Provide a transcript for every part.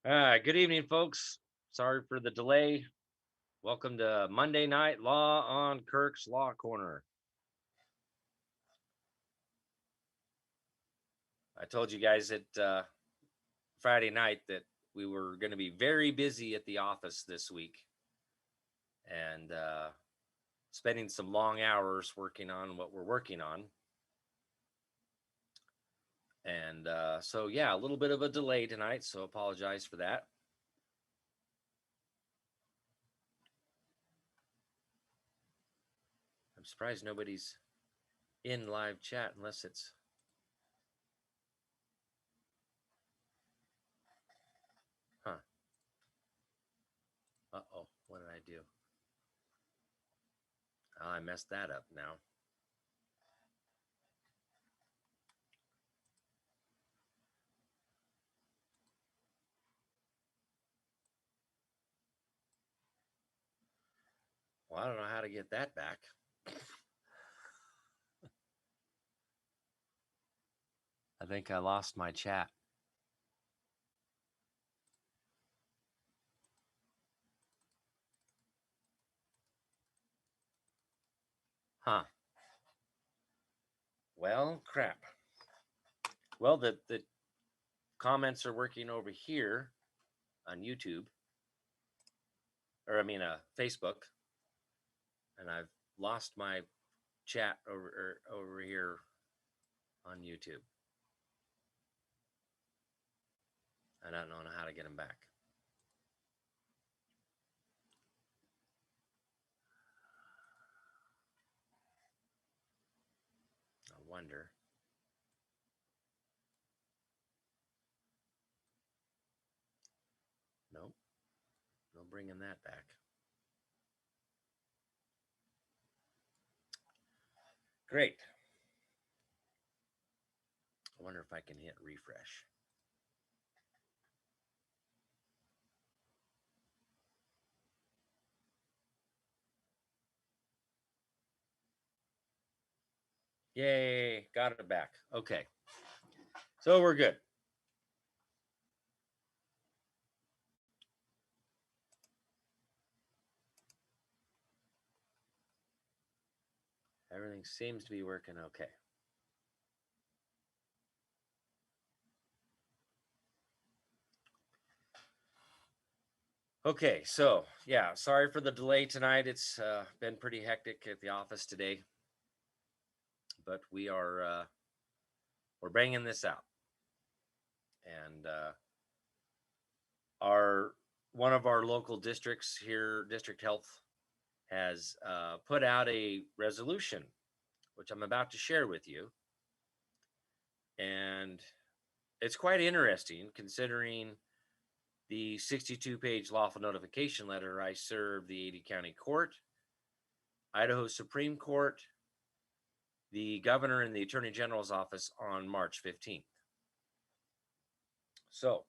Good evening, folks. Sorry for the delay. Welcome to Monday Night Law on Kirk's Law Corner. I told you guys at Friday night that we were going to be very busy at the office this week and spending some long hours working on what we're working on. And so, yeah, a little bit of a delay tonight, so apologize for that. I'm surprised nobody's in live chat unless it's. Huh. Uh-oh, what did I do? Oh, I messed that up now. Well, I don't know how to get that back. I think I lost my chat. Huh. Well, crap. Well, the comments are working over here on YouTube, or I mean, Facebook, and I've lost my chat over here on YouTube. I don't know how to get them back. I wonder. Nope. No bringing that back. Great. I wonder if I can hit refresh. Yay, got it back. Okay. So we're good. Everything seems to be working okay. Okay, so yeah, sorry for the delay tonight. It's been pretty hectic at the office today, but we're banging this out, and our one of our local districts here, District Health, has put out a resolution, which I'm about to share with you, and it's quite interesting considering the 62-page lawful notification letter I served the 80 County Court, Idaho Supreme Court, the governor, and the attorney general's office on March 15th. So,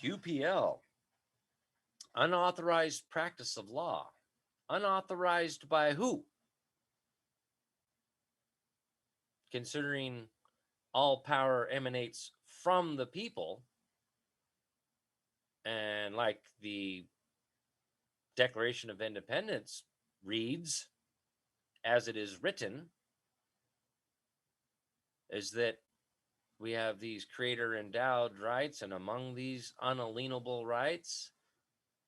UPL, unauthorized practice of law. Unauthorized by who? Considering all power emanates from the people, and like the Declaration of Independence reads, as it is written, is that we have these creator endowed rights, and among these unalienable rights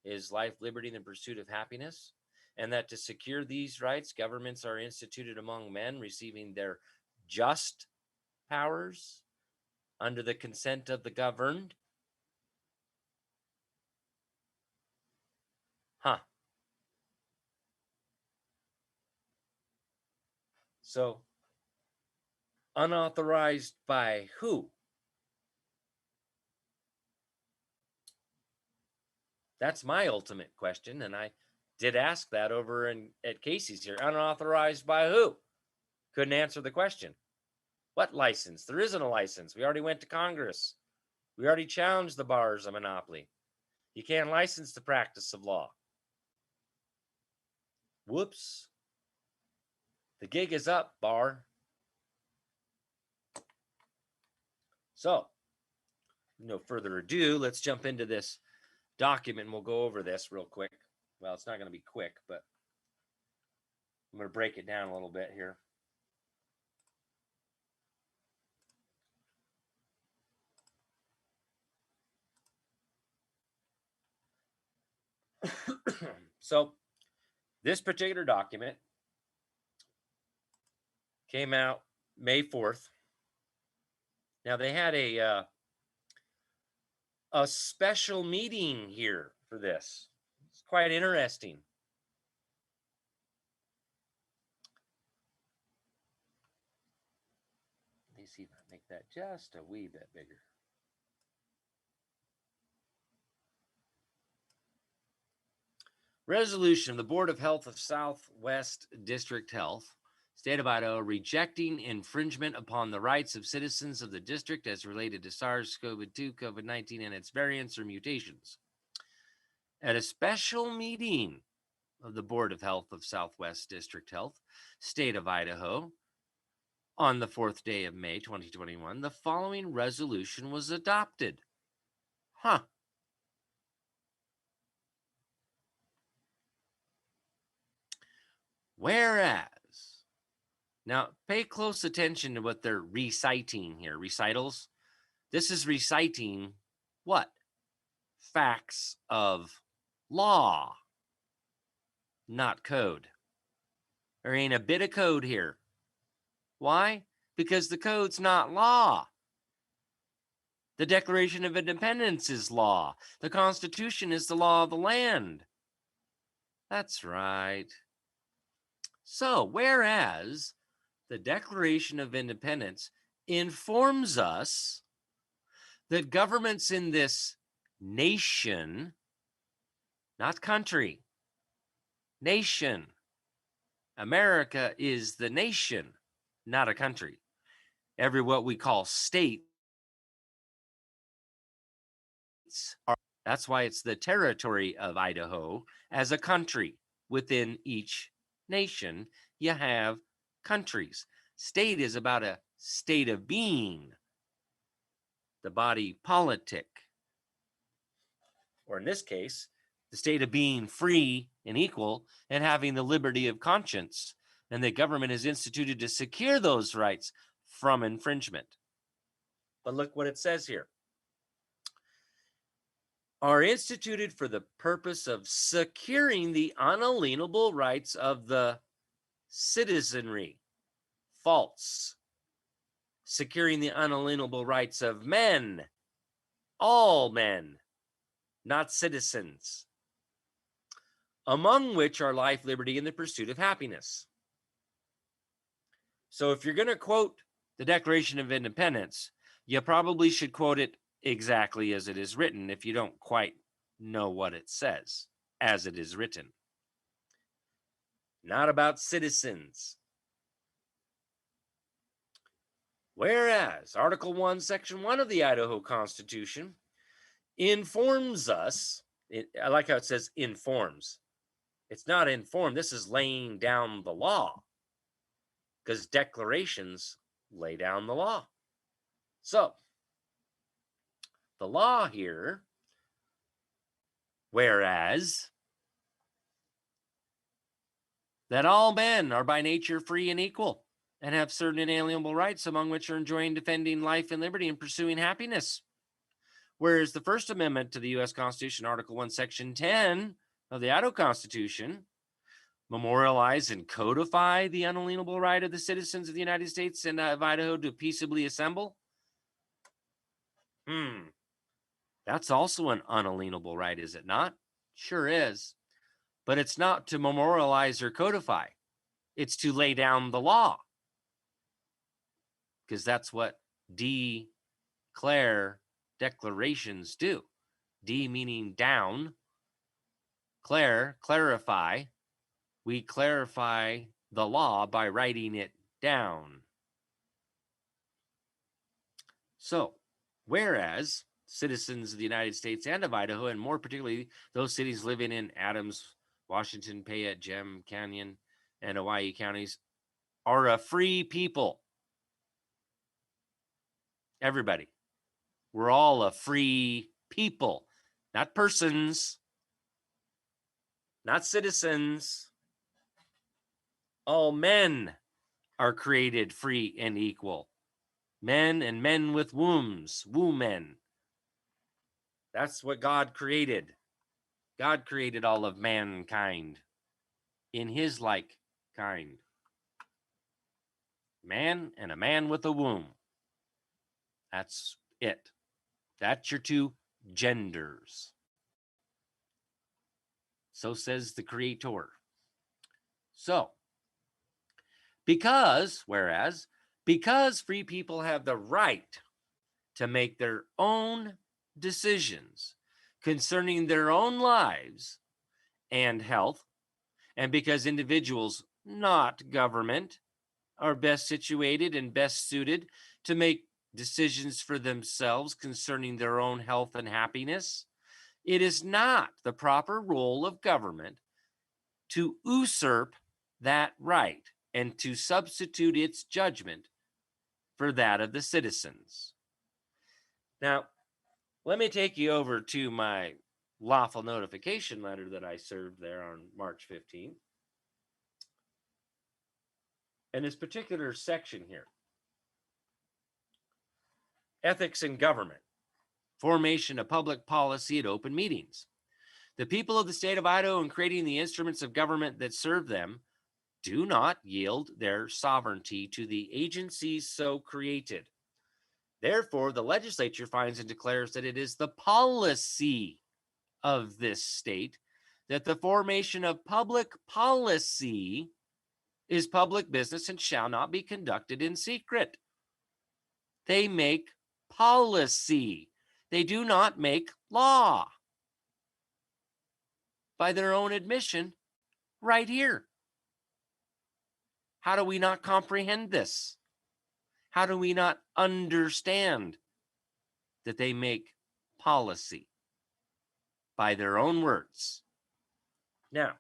is life, liberty, and the pursuit of happiness, and that to secure these rights, governments are instituted among men, receiving their just powers under the consent of the governed. Huh. So, unauthorized by who? That's my ultimate question, and I did ask that over at Casey's here. Unauthorized by who? Couldn't answer the question. What license? There isn't a license. We already went to Congress. We already challenged the bar as a monopoly. You can't license the practice of law. Whoops. The gig is up, Bar. So, no further ado, let's jump into this document and we'll go over this real quick. Well, it's not going to be quick, but I'm going to break it down a little bit here. So, this particular document came out May 4th. Now, they had a special meeting here for this. It's quite interesting. Let me see if I make that just a wee bit bigger. Resolution of the Board of Health of Southwest District Health, State of Idaho, rejecting infringement upon the rights of citizens of the district as related to SARS-CoV-2, COVID-19, and its variants or mutations. At a special meeting of the Board of Health of Southwest District Health, State of Idaho, on the 4th day of May 2021, the following resolution was adopted. Whereas, now pay close attention to what they're reciting here. Recitals. This is reciting what? Facts of law, not code. There ain't a bit of code here. Why? Because the code's not law. The Declaration of Independence is law. The Constitution is the law of the land. That's right. So, whereas the Declaration of Independence informs us that governments in this nation, not country, nation, America is the nation, not a country. Every what we call states, that's why it's the territory of Idaho as a country. Within each nation, you have countries. State is about a state of being, the body politic, or in this case, the state of being free and equal and having the liberty of conscience, and the government is instituted to secure those rights from infringement. But look what it says here. Are instituted for the purpose of securing the unalienable rights of the citizenry. False. Securing the unalienable rights of men. All men, not citizens. Among which are life, liberty, and the pursuit of happiness. So if you're going to quote the Declaration of Independence, you probably should quote it exactly as it is written if you don't quite know what it says as it is written. Not about citizens. Whereas Article 1, Section 1 of the Idaho Constitution informs us, I like how it says informs. It's not informed. This is laying down the law, because declarations lay down the law. So, the law here, whereas that all men are by nature free and equal and have certain inalienable rights, among which are enjoying, defending life and liberty and pursuing happiness. Whereas the First Amendment to the U.S. Constitution, Article 1, Section 10 of the Idaho Constitution, memorialize and codify the unalienable right of the citizens of the United States and of Idaho to peaceably assemble. That's also an unalienable right, is it not? Sure is. But it's not to memorialize or codify. It's to lay down the law. Because that's what declarations do. D meaning down. Clarify. We clarify the law by writing it down. So, whereas citizens of the United States and of Idaho, and more particularly those cities living in Adams, Washington, Payette, Gem, Canyon, and Hawaii counties, are a free people. Everybody. We're all a free people, not persons, not citizens. All men are created free and equal. Men and men with wombs, women. That's what God created. God created all of mankind in his like kind. Man and a man with a womb. That's it. That's your two genders. So says the Creator. So, because free people have the right to make their own decisions concerning their own lives and health, and because individuals, not government, are best situated and best suited to make decisions for themselves concerning their own health and happiness, it is not the proper role of government to usurp that right and to substitute its judgment for that of the citizens. Now, let me take you over to my lawful notification letter that I served there on March 15th. And this particular section here, ethics in government, formation of public policy at open meetings. The people of the state of Idaho, in creating the instruments of government that serve them, do not yield their sovereignty to the agencies so created. Therefore, the legislature finds and declares that it is the policy of this state that the formation of public policy is public business and shall not be conducted in secret. They make policy. They do not make law. By their own admission, right here. How do we not comprehend this? How do we not understand that they make policy by their own words? Now,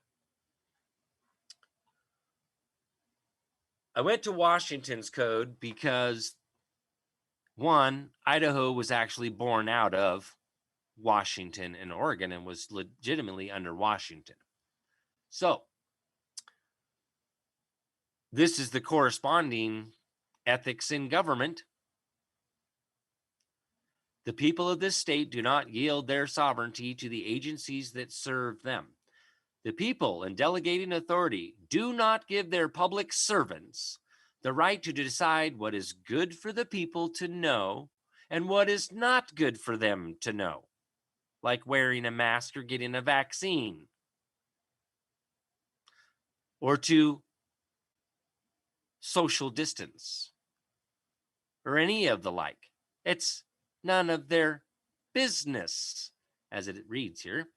I went to Washington's code because, one, Idaho was actually born out of Washington and Oregon and was legitimately under Washington. So, this is the corresponding ethics in government. The people of this state do not yield their sovereignty to the agencies that serve them. The people in delegating authority do not give their public servants the right to decide what is good for the people to know and what is not good for them to know, like wearing a mask or getting a vaccine, or to social distance, or any of the like. It's none of their business, as it reads here.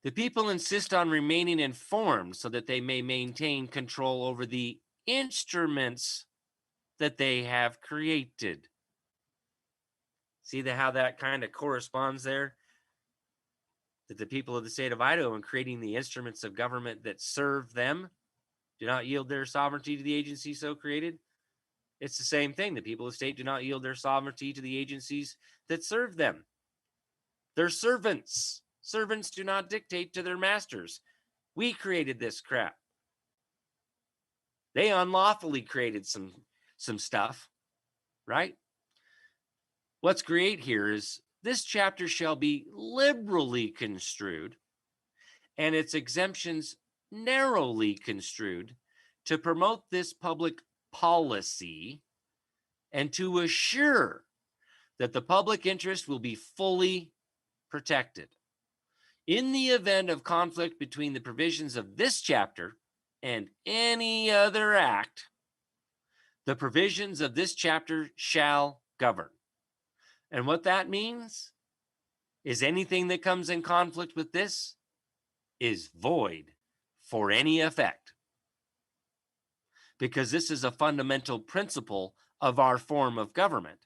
The people insist on remaining informed so that they may maintain control over the instruments that they have created. See how that kind of corresponds there? That the people of the state of Idaho, in creating the instruments of government that serve them, do not yield their sovereignty to the agency so created. It's the same thing. The people of the state do not yield their sovereignty to the agencies that serve them. They're servants. Servants do not dictate to their masters. We created this crap. They unlawfully created some stuff, right? What's great here is this chapter shall be liberally construed and its exemptions narrowly construed to promote this public policy and to assure that the public interest will be fully protected. In the event of conflict between the provisions of this chapter and any other act, the provisions of this chapter shall govern. And what that means is anything that comes in conflict with this is void for any effect. Because this is a fundamental principle of our form of government.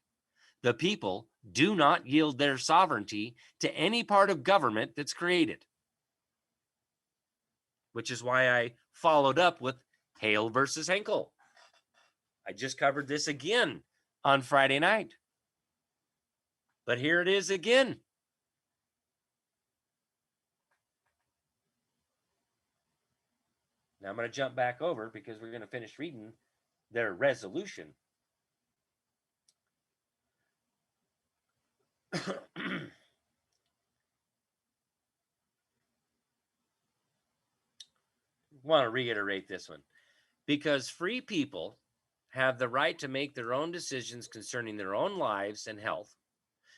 The people do not yield their sovereignty to any part of government that's created. Which is why I followed up with Hale versus Henkel. I just covered this again on Friday night. But here it is again. Now I'm going to jump back over because we're going to finish reading their resolution. Want to reiterate this one. Because free people have the right to make their own decisions concerning their own lives and health,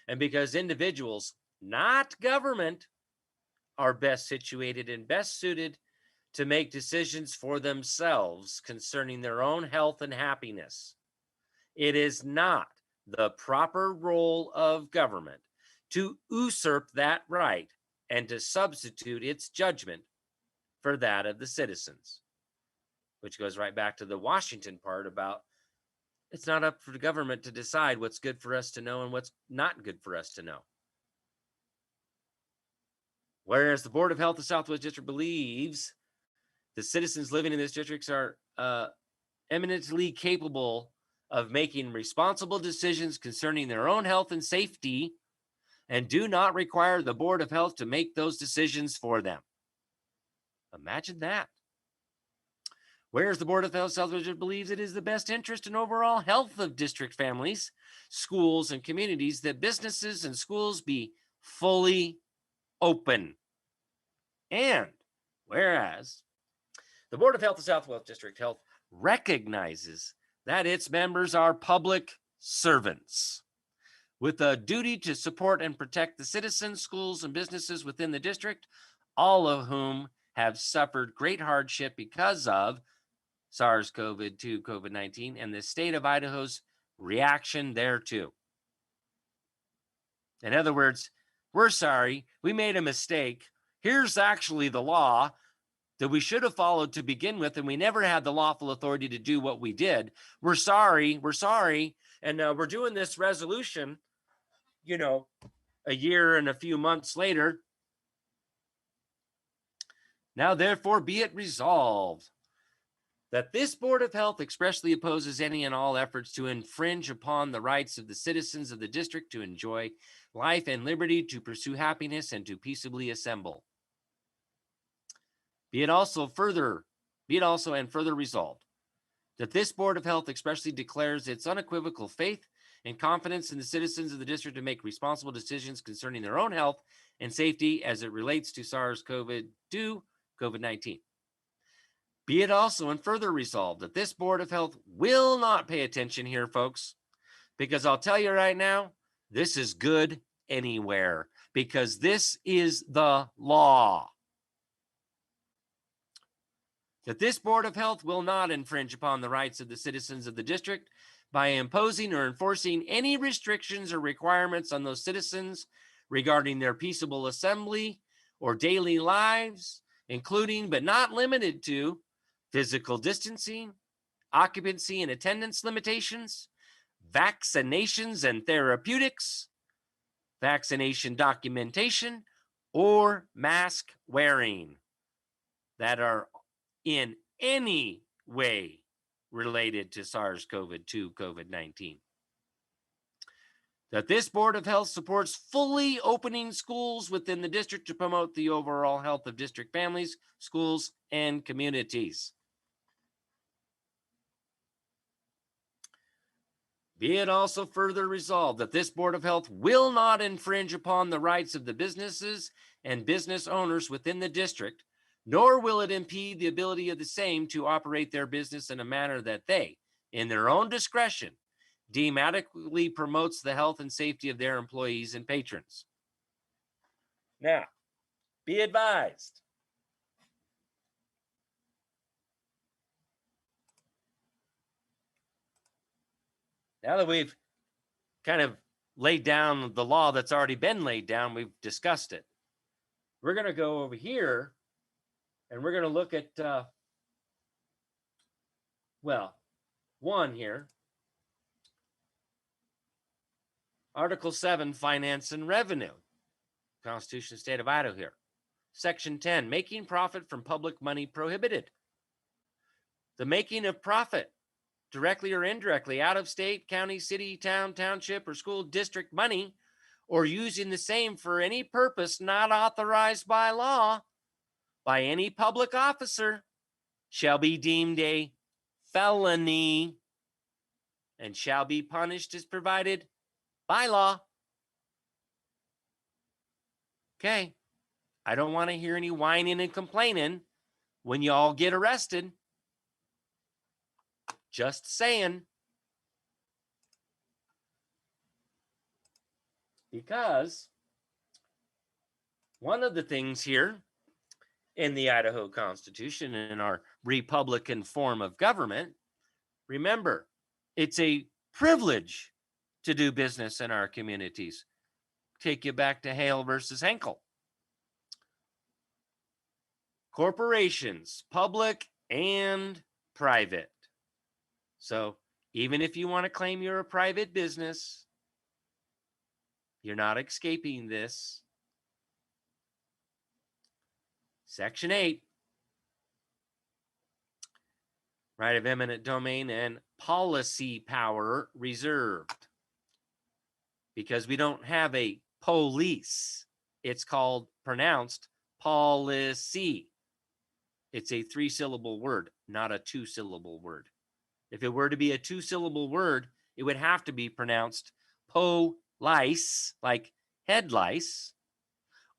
and because individuals, not government, are best situated and best suited to make decisions for themselves concerning their own health and happiness, it is not the proper role of government to usurp that right and to substitute its judgment for that of the citizens. Which goes right back to the Washington part about it's not up for the government to decide what's good for us to know and what's not good for us to know. Whereas the Board of Health of Southwest District believes the citizens living in this district are eminently capable of making responsible decisions concerning their own health and safety and do not require the Board of Health to make those decisions for them. Imagine that. Whereas the Board of Health Southwest District believes it is the best interest and overall health of district families, schools, and communities that businesses and schools be fully open. And whereas the Board of Health of Southwest District Health recognizes that its members are public servants with a duty to support and protect the citizens, schools, and businesses within the district, all of whom have suffered great hardship because of SARS-CoV-2, COVID-19, and the state of Idaho's reaction thereto. In other words, we're sorry, we made a mistake. Here's actually the law that we should have followed to begin with, and we never had the lawful authority to do what we did. We're sorry, and we're doing this resolution, a year and a few months later. Now, therefore, be it resolved that this Board of Health expressly opposes any and all efforts to infringe upon the rights of the citizens of the district to enjoy life and liberty, to pursue happiness, and to peaceably assemble. Be it also and further resolved that this Board of Health expressly declares its unequivocal faith and confidence in the citizens of the district to make responsible decisions concerning their own health and safety as it relates to SARS-CoV-2, COVID-19. Be it also and further resolved that this Board of Health will not pay attention here, folks, because I'll tell you right now, this is good anywhere, because this is the law. That this Board of Health will not infringe upon the rights of the citizens of the district by imposing or enforcing any restrictions or requirements on those citizens regarding their peaceable assembly or daily lives, including but not limited to physical distancing, occupancy and attendance limitations, vaccinations and therapeutics, vaccination documentation, or mask wearing that are in any way related to SARS-CoV-2, COVID-19. That this Board of Health supports fully opening schools within the district to promote the overall health of district families, schools, and communities. Be it also further resolved that this Board of Health will not infringe upon the rights of the businesses and business owners within the district, nor will it impede the ability of the same to operate their business in a manner that they, in their own discretion, deem adequately promotes the health and safety of their employees and patrons. Now, be advised. Now that we've kind of laid down the law that's already been laid down, we've discussed it. We're going to go over here and we're going to look at, one here. Article 7, Finance and Revenue. Constitution of the State of Idaho here. Section 10, making profit from public money prohibited. The making of profit directly or indirectly, out of state, county, city, town, township, or school district money, or using the same for any purpose not authorized by law by any public officer shall be deemed a felony and shall be punished as provided by law. Okay. I don't want to hear any whining and complaining when you all get arrested. Just saying. Because one of the things here in the Idaho Constitution, in our Republican form of government, remember, it's a privilege to do business in our communities. Take you back to Hale versus Henkel. Corporations, public and private. So even if you want to claim you're a private business, you're not escaping this. Section 8, right of eminent domain and policy power reserved. Because we don't have a police. It's pronounced policy. It's a 3-syllable word, not a 2-syllable word. If it were to be a 2-syllable word, it would have to be pronounced police, like head lice,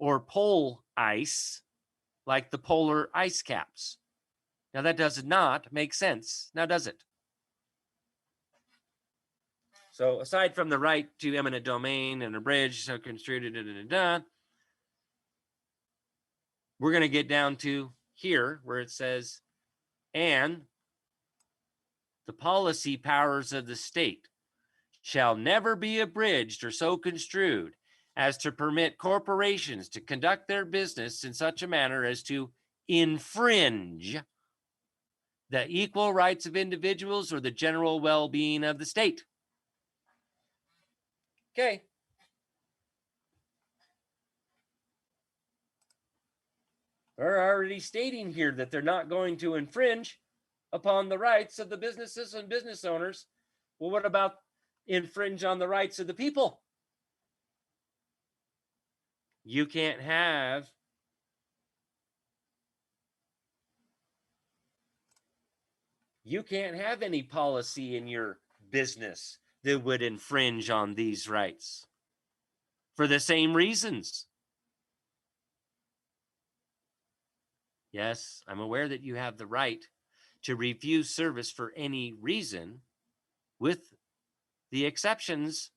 or pole ice, like the polar ice caps. Now that does not make sense, now does it? So aside from the right to eminent domain and a bridge, so construed, we're going to get down to here where it says, and the policy powers of the state shall never be abridged or so construed as to permit corporations to conduct their business in such a manner as to infringe the equal rights of individuals or the general well-being of the state. Okay. They're already stating here that they're not going to infringe upon the rights of the businesses and business owners. Well, what about infringe on the rights of the people? You can't have any policy in your business that would infringe on these rights for the same reasons. Yes, I'm aware that you have the right to refuse service for any reason, with the exceptions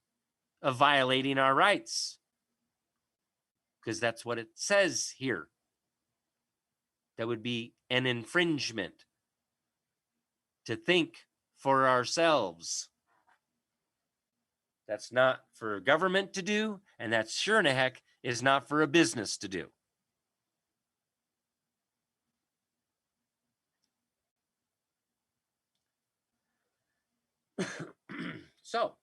of violating our rights, because that's what it says here. That would be an infringement to think for ourselves. That's not for a government to do, and that sure in the heck is not for a business to do. So,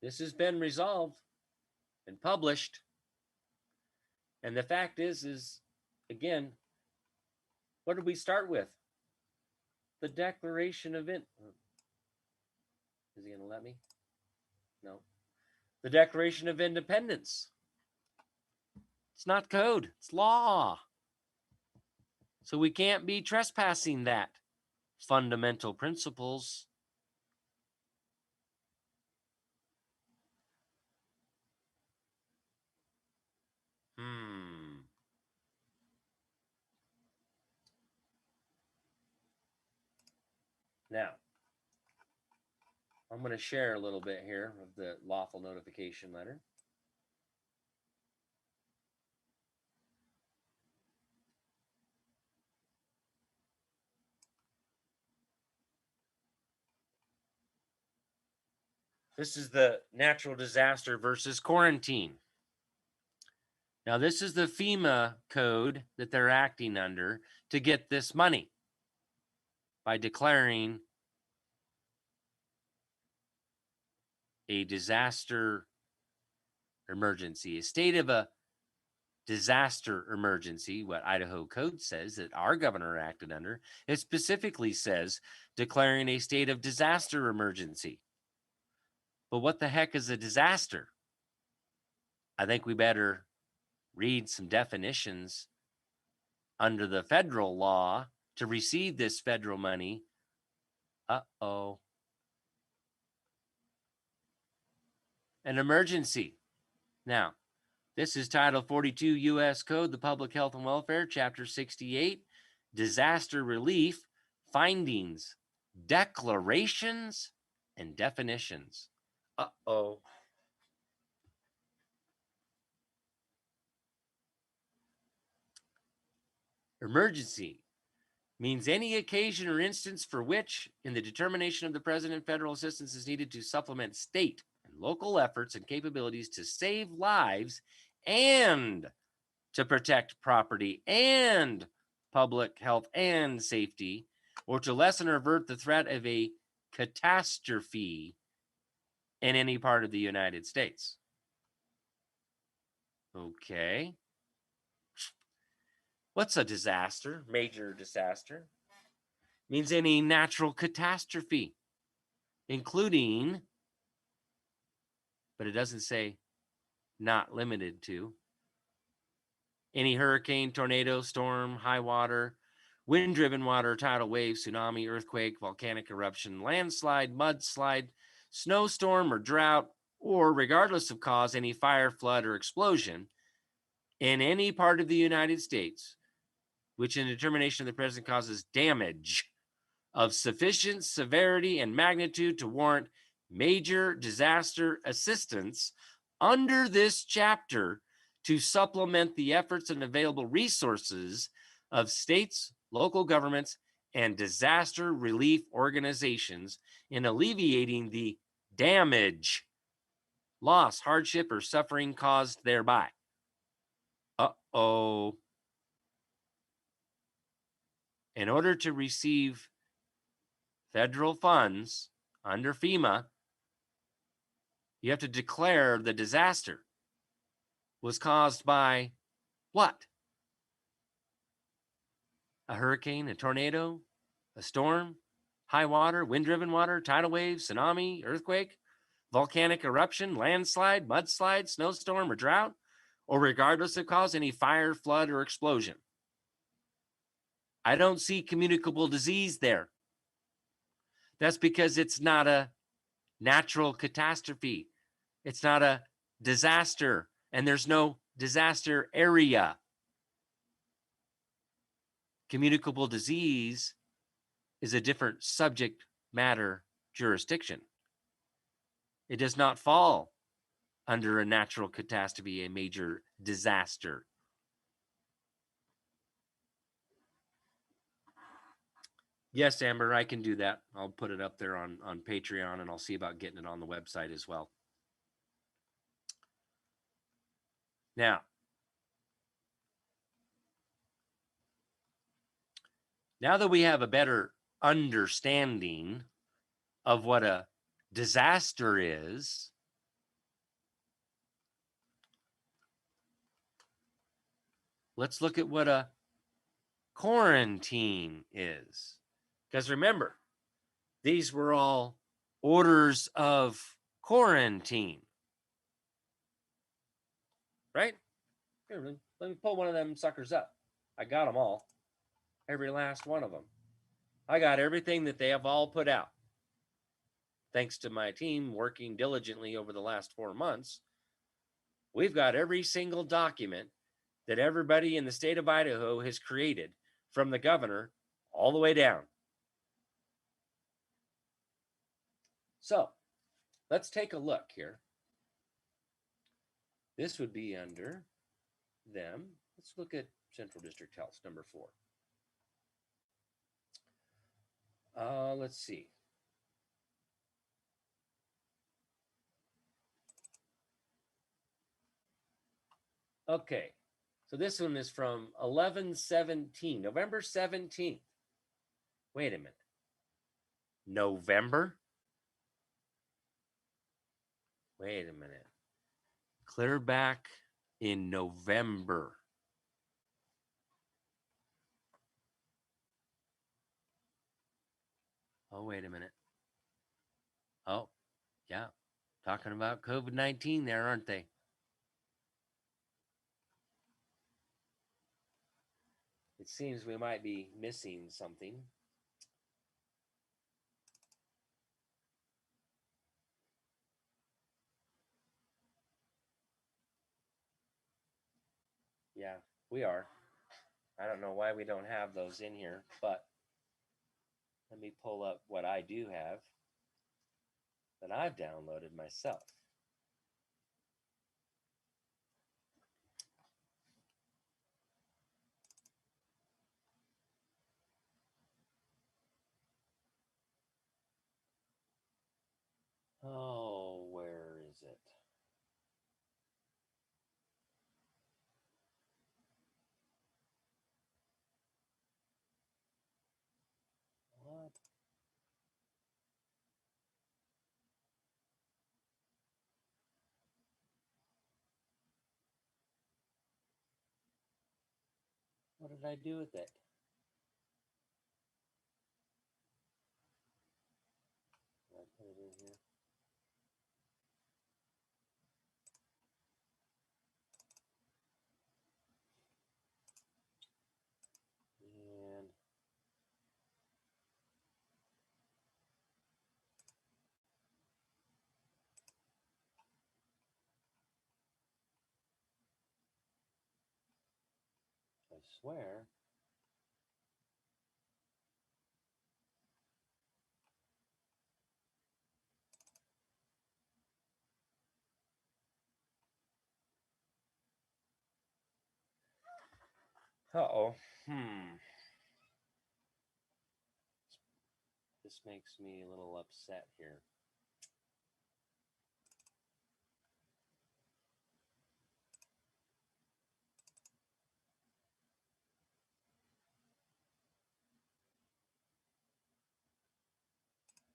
this has been resolved and published. And the fact is again, what did we start with? The Declaration of Is he going to let me? No. The Declaration of Independence. It's not code, it's law. So we can't be trespassing that. Fundamental principles. Now, I'm going to share a little bit here of the lawful notification letter. This is the natural disaster versus quarantine. Now, this is the FEMA code that they're acting under to get this money by declaring a disaster emergency, a state of a disaster emergency, what Idaho code says that our governor acted under. It specifically says declaring a state of disaster emergency. But what the heck is a disaster? I think we better read some definitions under the federal law to receive this federal money. Uh-oh. An emergency. Now, this is Title 42 U.S. Code, the Public Health and Welfare, Chapter 68, Disaster Relief, Findings, Declarations, and Definitions. Uh-oh. Emergency means any occasion or instance for which, in the determination of the President, federal assistance is needed to supplement state and local efforts and capabilities to save lives and to protect property and public health and safety, or to lessen or avert the threat of a catastrophe in any part of the United States. Okay. What's a disaster? Major disaster means any natural catastrophe, including, but it doesn't say not limited to, any hurricane, tornado, storm, high water, wind-driven water, tidal wave, tsunami, earthquake, volcanic eruption, landslide, mudslide, snowstorm or drought, or regardless of cause, any fire, flood, or explosion in any part of the United States, which in determination of the president causes damage of sufficient severity and magnitude to warrant major disaster assistance under this chapter to supplement the efforts and available resources of states, local governments, and disaster relief organizations in alleviating the damage, loss, hardship, or suffering caused thereby. Uh-oh. In order to receive federal funds under FEMA, you have to declare the disaster was caused by what? A hurricane, a tornado, a storm, high water, wind-driven water, tidal wave, tsunami, earthquake, volcanic eruption, landslide, mudslide, snowstorm, or drought, or regardless of cause, any fire, flood, or explosion. I don't see communicable disease there. That's because it's not a natural catastrophe. It's not a disaster, and there's no disaster area. Communicable disease is a different subject matter jurisdiction. It does not fall under a natural catastrophe, a major disaster. Yes, Amber, I can do that. I'll put it up there on Patreon, and I'll see about getting it on the website as well. Now that we have a better understanding of what a disaster is, let's look at what a quarantine is. Because remember, these were all orders of quarantine, right? Here, let me pull one of them suckers up. I got them all. Every last one of them. I got everything that they have all put out. Thanks to my team working diligently over the last 4 months, we've got every single document that everybody in the state of Idaho has created, from the governor all the way down. So let's take a look here. This would be under them. Let's look at Central District Health, number 4. Let's see. Okay, so this one is from 11/17, November 17th. Wait a minute. November? Wait a minute. Clear back in November. Oh, wait a minute. Oh, yeah. Talking about COVID-19 there, aren't they? It seems we might be missing something. Yeah, we are. I don't know why we don't have those in here, but let me pull up what I do have that I've downloaded myself. Oh, where is it? What? What did I do with it? Did I put it in here? And I swear. Uh-oh. This makes me a little upset here.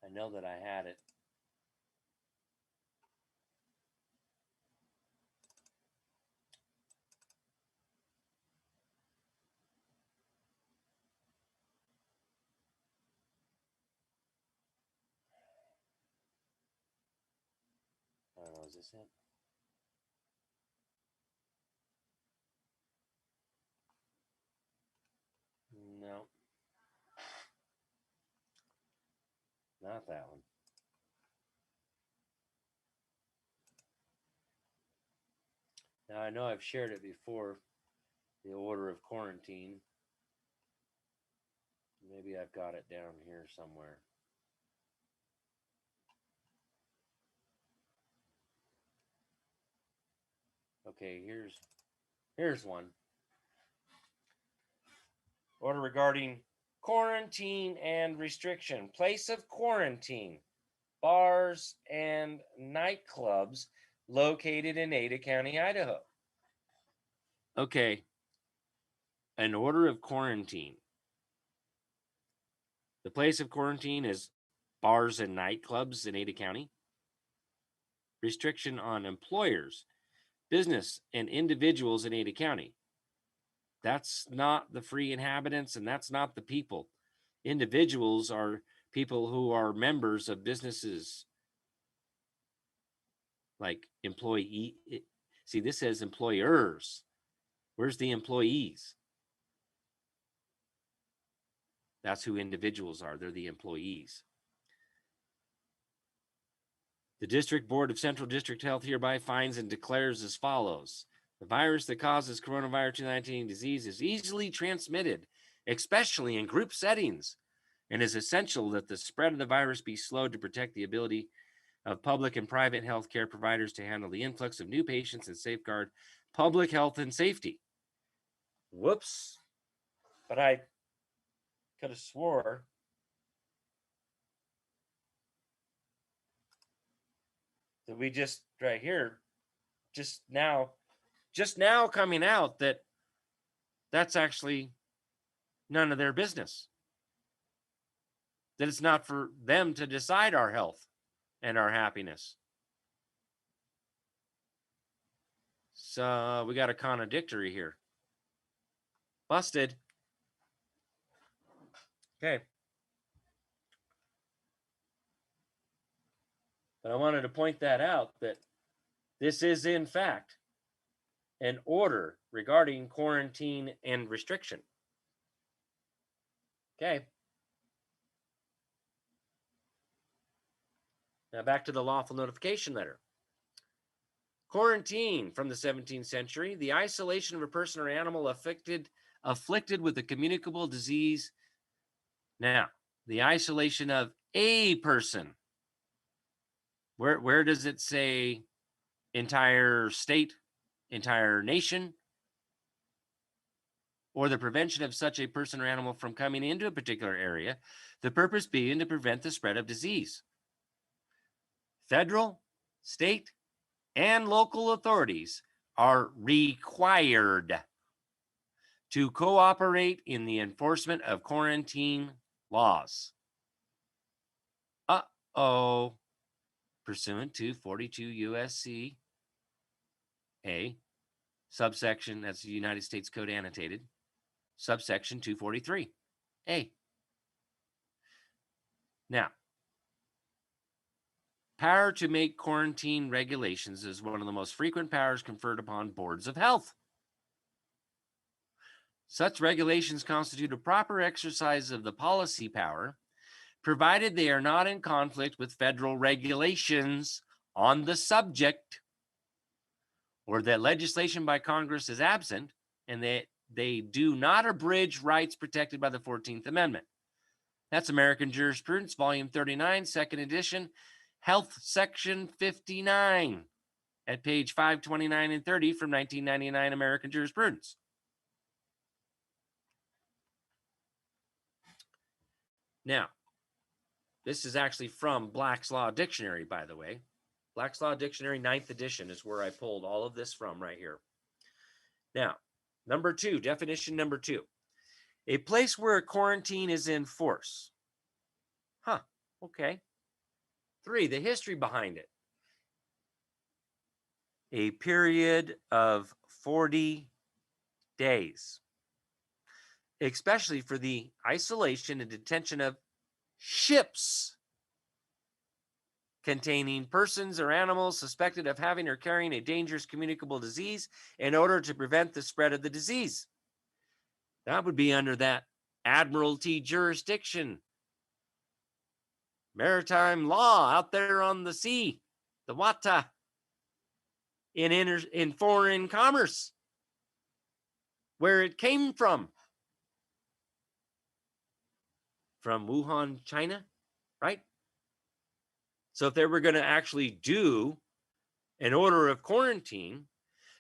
I know that I had it. I don't know, is this it? No, not that one. Now I know I've shared it before, the order of quarantine. Maybe I've got it down here somewhere. Okay, here's one. Order regarding quarantine and restriction. Place of quarantine. Bars and nightclubs located in Ada County, Idaho. Okay. An order of quarantine. The place of quarantine is bars and nightclubs in Ada County. Restriction on employers, business, and individuals in Ada County. That's not the free inhabitants, and that's not the people. Individuals are people who are members of businesses like employee. See, this says employers. Where's the employees? That's who individuals are. They're the employees. The District Board of Central District Health hereby finds and declares as follows. The virus that causes coronavirus 2019 disease is easily transmitted, especially in group settings, and is essential that the spread of the virus be slowed to protect the ability of public and private healthcare providers to handle the influx of new patients and safeguard public health and safety. Whoops. But I could have swore that we just right here, just now coming out that that's actually none of their business. that it's not for them to decide our health and our happiness. So we got a contradictory here. Busted. Okay. But I wanted to point that out, that this is in fact an order regarding quarantine and restriction. Okay. Now back to the lawful notification letter. Quarantine from the 17th century, the isolation of a person or animal afflicted with a communicable disease. Now, the isolation of a person. Where does it say entire state, entire nation, or the prevention of such a person or animal from coming into a particular area, the purpose being to prevent the spread of disease? Federal, state, and local authorities are required to cooperate in the enforcement of quarantine laws. Pursuant to 42 U.S.C. A, subsection, that's the United States Code annotated, subsection 243 A. Now, power to make quarantine regulations is one of the most frequent powers conferred upon boards of health. Such regulations constitute a proper exercise of the policy power, provided they are not in conflict with federal regulations on the subject, or that legislation by Congress is absent, and that they do not abridge rights protected by the 14th Amendment. That's American Jurisprudence, Volume 39, Second Edition, Health Section 59, at page 529 and 30 from 1999 American Jurisprudence. Now, this is actually from Black's Law Dictionary, by the way. Black's Law Dictionary, 9th edition, is where I pulled all of this from right here. Now, number 2, definition number 2. A place where a quarantine is in force. Okay. 3, the history behind it. A period of 40 days, especially for the isolation and detention of ships containing persons or animals suspected of having or carrying a dangerous communicable disease in order to prevent the spread of the disease. That would be under that admiralty jurisdiction, maritime law out there on the sea, the water, in foreign commerce, where it came from Wuhan, China, right? So if they were going to actually do an order of quarantine,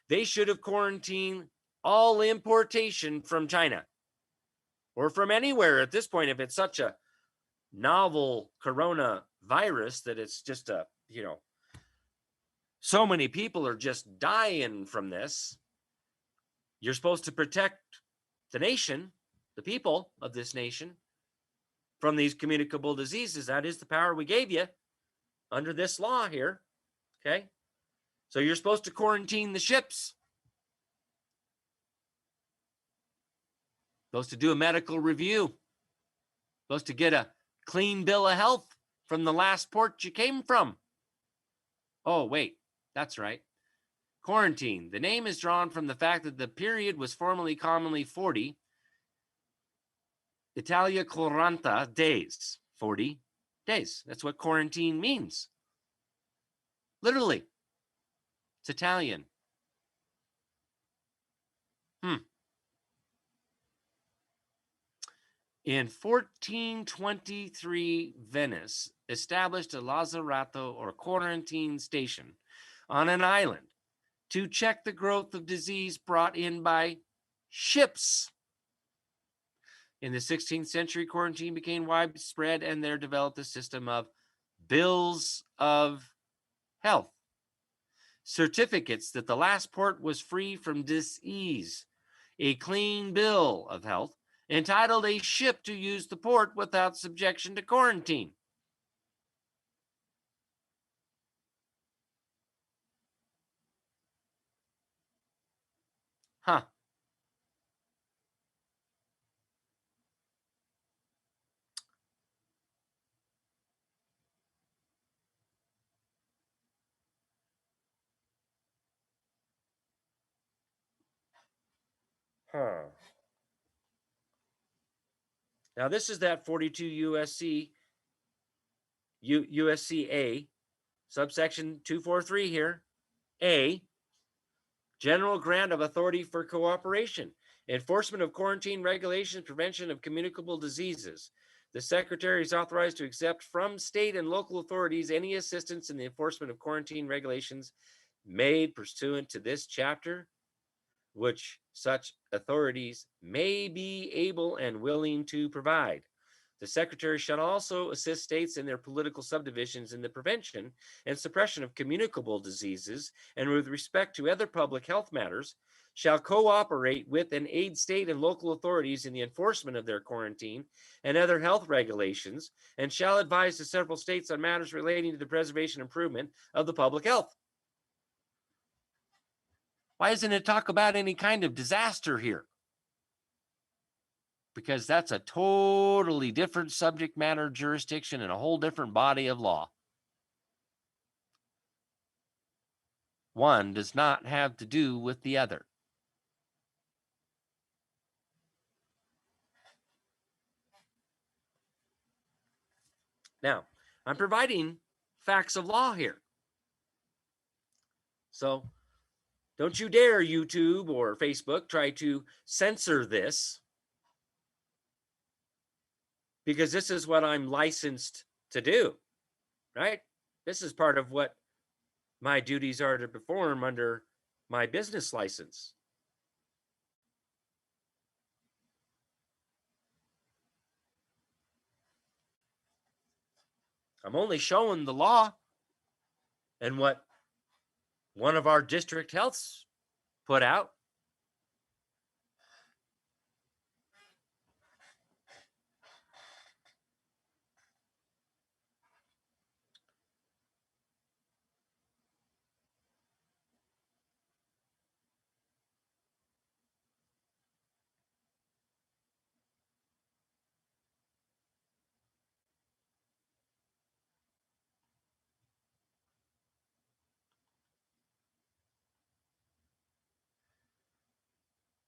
they should have quarantined all importation from China or from anywhere at this point. If it's such a novel coronavirus that it's just so many people are just dying from this, you're supposed to protect the nation, the people of this nation, from these communicable diseases. That is the power we gave you under this law here. Okay. So you're supposed to quarantine the ships. Supposed to do a medical review. Supposed to get a clean bill of health from the last port you came from. Oh, wait, that's right. Quarantine. The name is drawn from the fact that the period was formerly commonly 40 Italia quaranta days. 40 days. That's what quarantine means. Literally. It's Italian. In 1423, Venice established a lazaretto or quarantine station on an island to check the growth of disease brought in by ships. In the 16th century, quarantine became widespread, and there developed a system of bills of health, certificates that the last port was free from disease. A clean bill of health entitled a ship to use the port without subjection to quarantine. Huh. Huh. Now, this is that 42 USCA, subsection 243 here. A, general grant of authority for cooperation, enforcement of quarantine regulations, prevention of communicable diseases. The Secretary is authorized to accept from state and local authorities any assistance in the enforcement of quarantine regulations made pursuant to this chapter, which such authorities may be able and willing to provide. The Secretary shall also assist states in their political subdivisions in the prevention and suppression of communicable diseases, and with respect to other public health matters, shall cooperate with and aid state and local authorities in the enforcement of their quarantine and other health regulations, and shall advise the several states on matters relating to the preservation and improvement of the public health. Why doesn't it talk about any kind of disaster here? Because that's a totally different subject matter jurisdiction and a whole different body of law. One does not have to do with the other. Now, I'm providing facts of law here. So don't you dare, YouTube or Facebook, try to censor this, because this is what I'm licensed to do, right? This is part of what my duties are to perform under my business license. I'm only showing the law and what one of our district healths put out.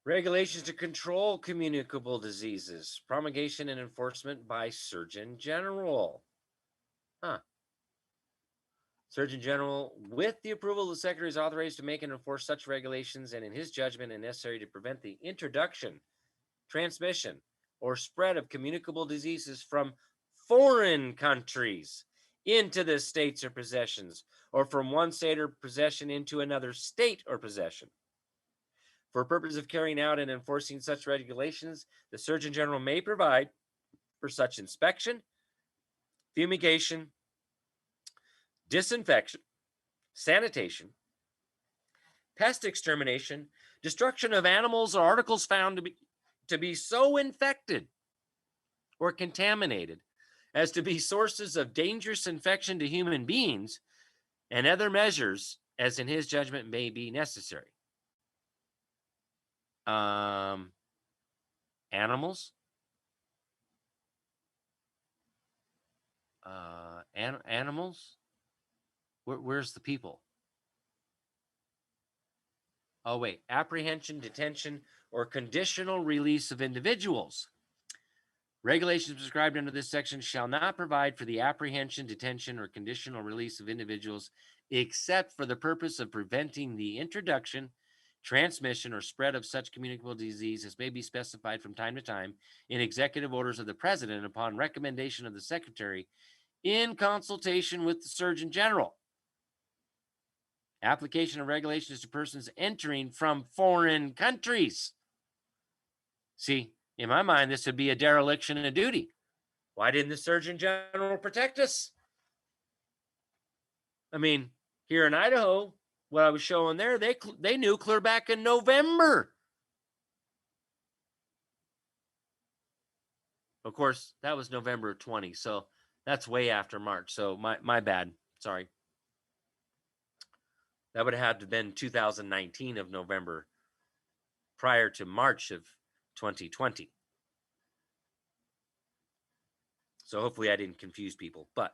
Regulations to control communicable diseases, promulgation and enforcement by Surgeon General. Surgeon General, with the approval of the Secretary, is authorized to make and enforce such regulations and in his judgment and necessary to prevent the introduction, transmission, or spread of communicable diseases from foreign countries into the states or possessions, or from one state or possession into another state or possession. For purpose of carrying out and enforcing such regulations, the Surgeon General may provide for such inspection, fumigation, disinfection, sanitation, pest extermination, destruction of animals or articles found to be so infected or contaminated as to be sources of dangerous infection to human beings, and other measures as in his judgment may be necessary. Animals, animals. Where's the people? Oh, wait. Apprehension, detention, or conditional release of individuals. Regulations prescribed under this section shall not provide for the apprehension, detention, or conditional release of individuals except for the purpose of preventing the introduction, transmission, or spread of such communicable disease as may be specified from time to time in executive orders of the President upon recommendation of the Secretary in consultation with the Surgeon General. Application of regulations to persons entering from foreign countries. See, in my mind, this would be a dereliction of duty. Why didn't the Surgeon General protect us? I mean, here in Idaho, what I was showing there, they knew clear back in November Of course, that was November of 20, so that's way after March. So my bad. Sorry. That would have had to have been 2019 of November, prior to March of 2020. So hopefully I didn't confuse people. But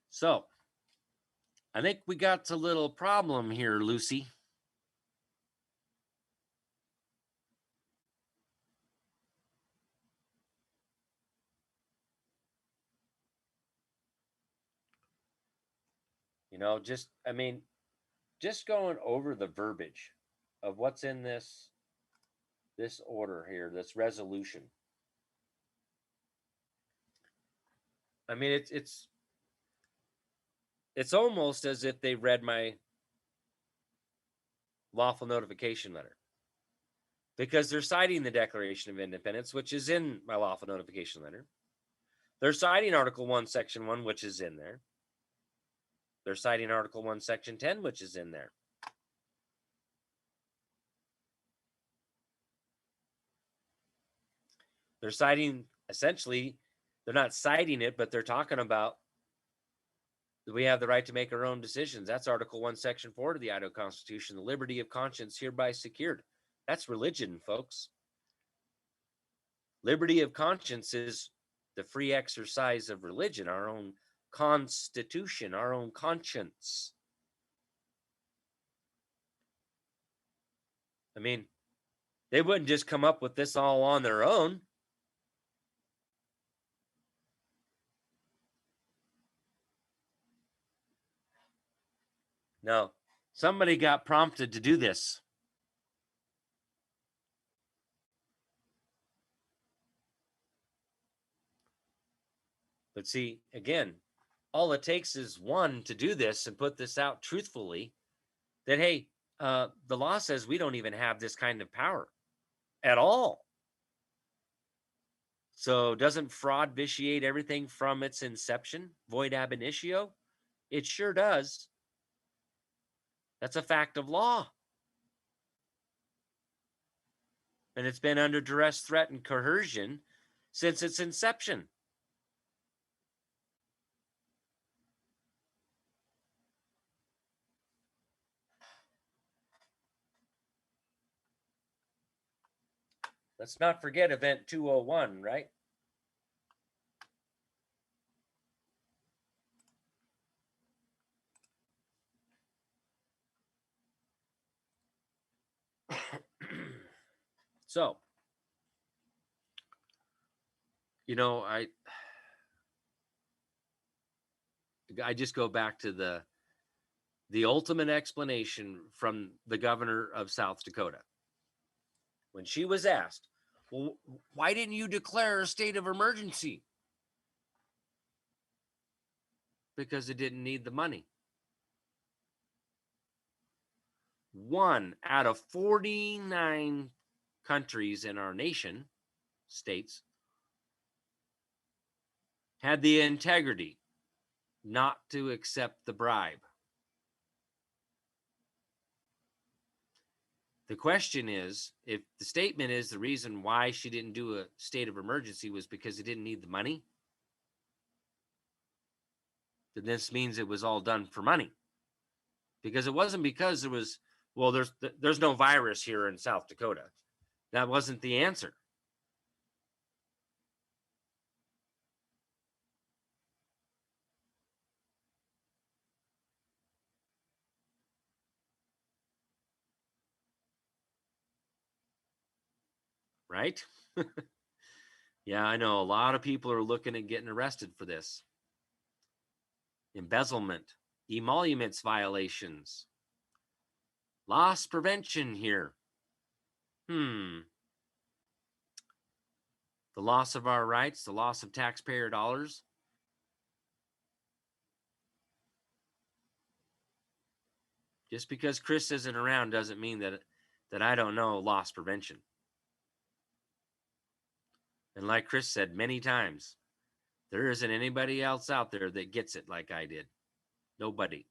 so I think we got a little problem here, Lucy. You know, just going over the verbiage of what's in this order here, this resolution. I mean, it's almost as if they read my lawful notification letter, because they're citing the Declaration of Independence, which is in my lawful notification letter. They're citing Article 1, Section 1, which is in there. They're citing Article 1, Section 10, which is in there. They're citing, essentially, they're not citing it, but they're talking about we have the right to make our own decisions. That's Article 1, Section 4 of the Idaho Constitution. The liberty of conscience hereby secured. That's religion, folks. Liberty of conscience is the free exercise of religion, our own constitution, our own conscience. I mean, they wouldn't just come up with this all on their own. No, somebody got prompted to do this. But see, again, all it takes is one to do this and put this out truthfully, that, hey, the law says we don't even have this kind of power at all. So doesn't fraud vitiate everything from its inception? Void ab initio? It sure does. That's a fact of law. And it's been under duress, threat, and coercion since its inception. Let's not forget Event 201, right? So, you know, I just go back to the ultimate explanation from the governor of South Dakota. When she was asked, well, why didn't you declare a state of emergency? Because it didn't need the money. 1 out of 49 countries in our nation, states, had the integrity not to accept the bribe. The question is, if the statement is the reason why she didn't do a state of emergency was because it didn't need the money, then this means it was all done for money. Because it wasn't because there was, well, there's no virus here in South Dakota. That wasn't the answer. Right? Yeah, I know a lot of people are looking at getting arrested for this. Embezzlement, emoluments violations, loss prevention here. The loss of our rights, the loss of taxpayer dollars. Just because Chris isn't around doesn't mean that that I don't know loss prevention. And like Chris said many times, there isn't anybody else out there that gets it like I did. Nobody.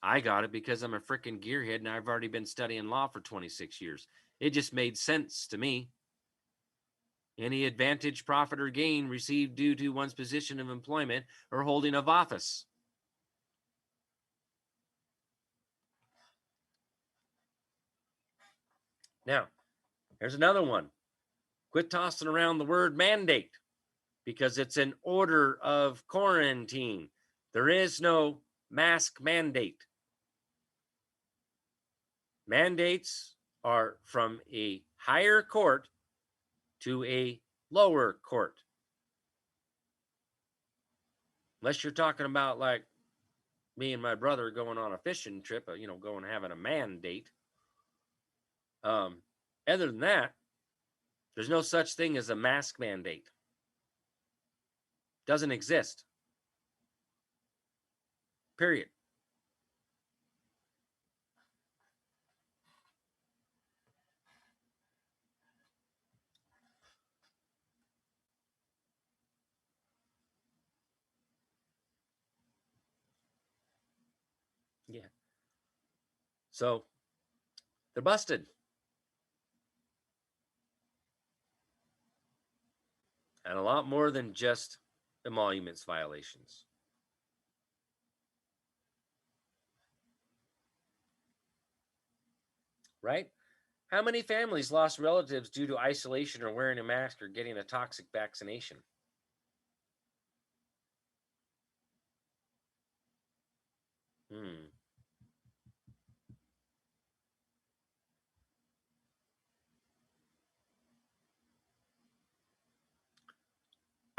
I got it because I'm a freaking gearhead and I've already been studying law for 26 years. It just made sense to me. Any advantage, profit, or gain received due to one's position of employment or holding of office. Now, here's another one. Quit tossing around the word mandate because it's an order of quarantine. There is no mask mandate. Mandates are from a higher court to a lower court. Unless you're talking about like me and my brother going on a fishing trip, going having a mandate. Other than that, there's no such thing as a mask mandate. Doesn't exist. Period. Yeah. So they're busted. And a lot more than just emoluments violations. Right? How many families lost relatives due to isolation or wearing a mask or getting a toxic vaccination?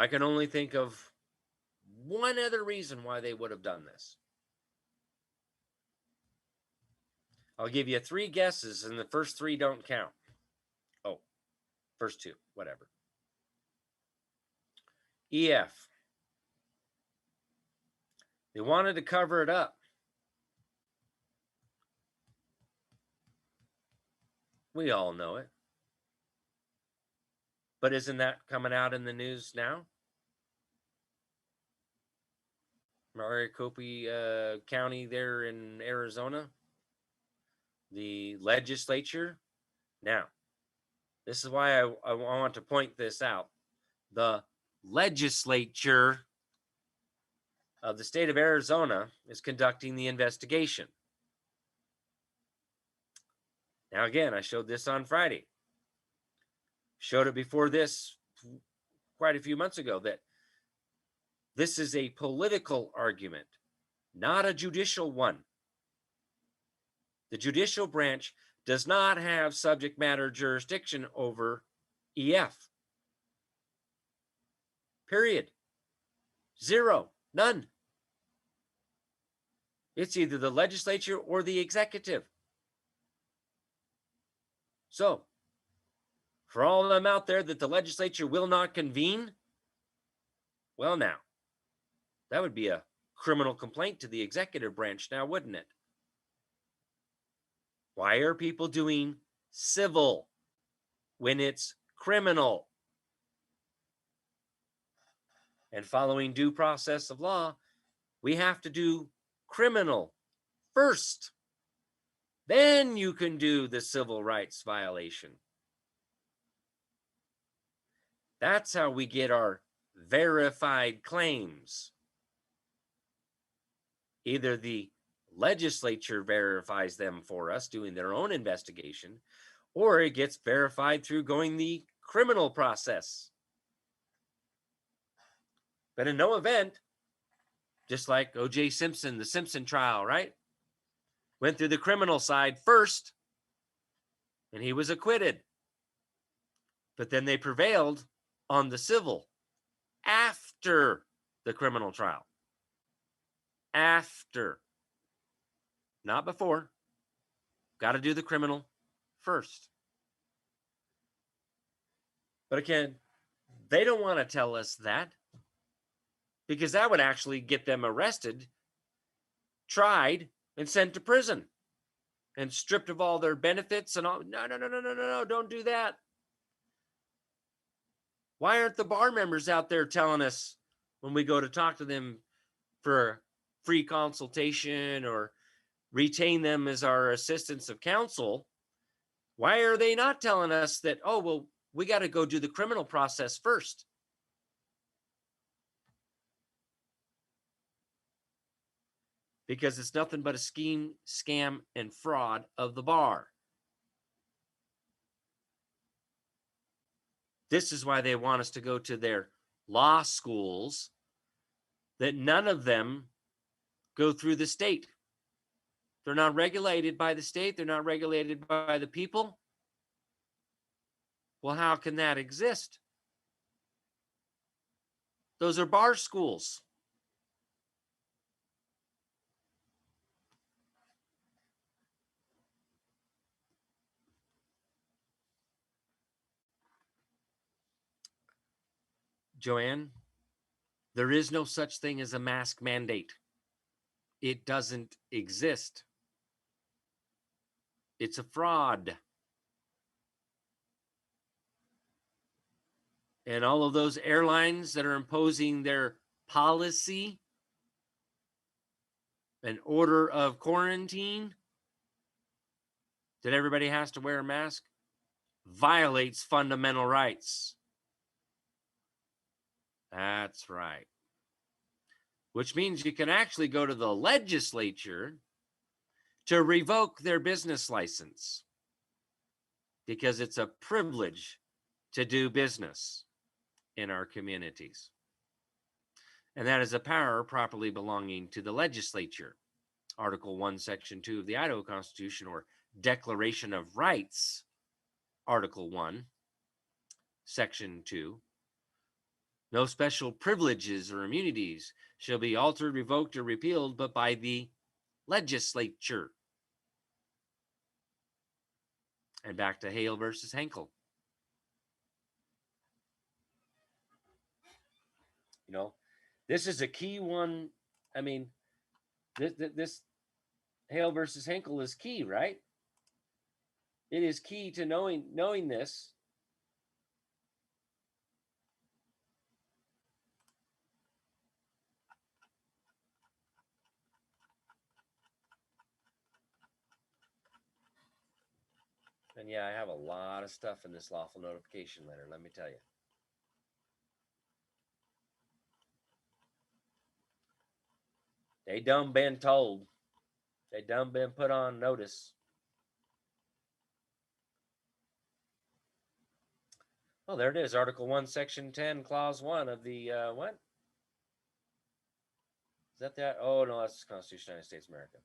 I can only think of one other reason why they would have done this. I'll give you 3 guesses, and the first 3 don't count. Oh, first 2, whatever. EF. They wanted to cover it up. We all know it. But isn't that coming out in the news now? Maricopa County there in Arizona, the legislature. Now, this is why I want to point this out. The legislature of the state of Arizona is conducting the investigation. Now, again, I showed this on Friday. Showed it before this quite a few months ago that this is a political argument, not a judicial one. The judicial branch does not have subject matter jurisdiction over EF. Period. 0. None. It's either the legislature or the executive. So, for all of them out there that the legislature will not convene, well, now, that would be a criminal complaint to the executive branch now, wouldn't it? Why are people doing civil when it's criminal? And following due process of law, we have to do criminal first. Then you can do the civil rights violation. That's how we get our verified claims. Either the legislature verifies them for us, doing their own investigation, or it gets verified through going the criminal process. But in no event, just like O.J. Simpson, the Simpson trial, right? Went through the criminal side first, and he was acquitted. But then they prevailed on the civil after the criminal trial. After. Not before. Got to do the criminal first. But again, they don't want to tell us that, because that would actually get them arrested, tried, and sent to prison. and stripped of all their benefits and all. No, don't do that. Why aren't the bar members out there telling us when we go to talk to them for free consultation or retain them as our assistants of counsel? Why are they not telling us that, oh, well, we got to go do the criminal process first? Because it's nothing but a scheme, scam, and fraud of the bar. This is why they want us to go to their law schools, that none of them go through the state. They're not regulated by the state. They're not regulated by the people. Well, how can that exist? Those are bar schools. Joanne, there is no such thing as a mask mandate. It doesn't exist. It's a fraud. And all of those airlines that are imposing their policy, an order of quarantine, that everybody has to wear a mask, violates fundamental rights. That's right. Which means you can actually go to the legislature to revoke their business license because it's a privilege to do business in our communities. And that is a power properly belonging to the legislature. Article 1, Section 2 of the Idaho Constitution, or Declaration of Rights, Article 1, Section 2. No special privileges or immunities shall be altered, revoked, or repealed, but by the legislature. And back to Hale versus Henkel. You know, this is a key one. I mean, this Hale versus Henkel is key, right? It is key to knowing this. And yeah, I have a lot of stuff in this lawful notification letter, let me tell you. They done been told. They done been put on notice. Oh, there it is. Article 1, Section 10, Clause 1 of the, what? Is that that? Oh, no, that's the Constitution of the United States of America.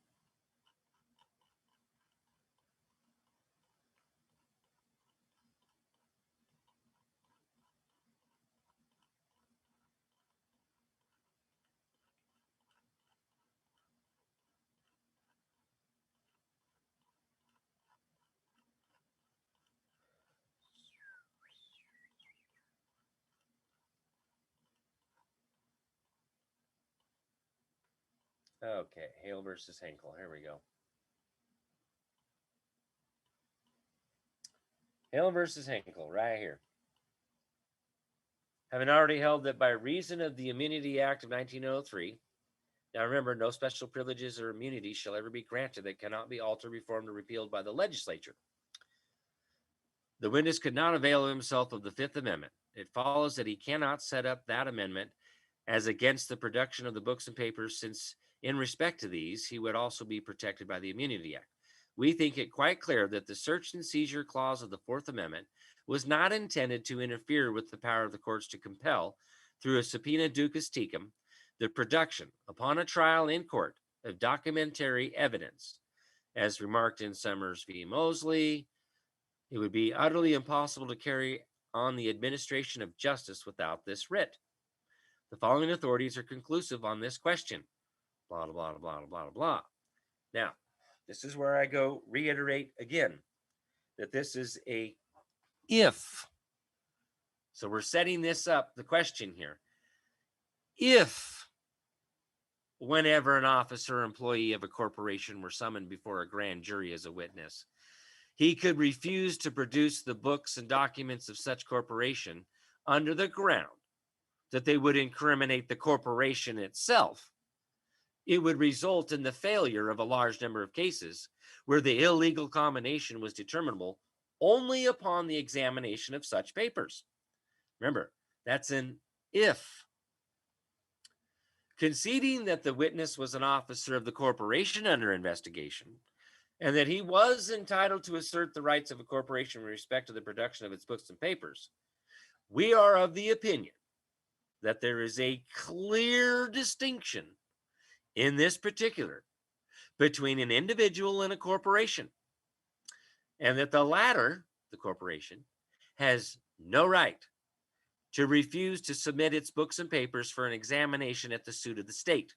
Okay, Hale versus Henkel. Here we go. Hale versus Henkel, right here. Having already held that by reason of the Immunity Act of 1903, now remember, no special privileges or immunities shall ever be granted that cannot be altered, reformed, or repealed by the legislature. The witness could not avail himself of the Fifth Amendment. It follows that he cannot set up that amendment as against the production of the books and papers, since in respect to these, he would also be protected by the Immunity Act. We think it quite clear that the search and seizure clause of the Fourth Amendment was not intended to interfere with the power of the courts to compel, through a subpoena ducis tecum, the production, upon a trial in court, of documentary evidence. As remarked in Summers v. Mosley, it would be utterly impossible to carry on the administration of justice without this writ. The following authorities are conclusive on this question. Blah, blah, blah, blah, blah, blah. Now, this is where I go reiterate again that this is a if. So we're setting this up, the question here. If whenever an officer or employee of a corporation were summoned before a grand jury as a witness. He could refuse to produce the books and documents of such corporation under the ground that they would incriminate the corporation itself. It would result in the failure of a large number of cases where the illegal combination was determinable only upon the examination of such papers. Remember, that's an if. Conceding that the witness was an officer of the corporation under investigation and that he was entitled to assert the rights of a corporation with respect to the production of its books and papers, we are of the opinion that there is a clear distinction in this particular between an individual and a corporation, and that the latter, the corporation, has no right to refuse to submit its books and papers for an examination at the suit of the state.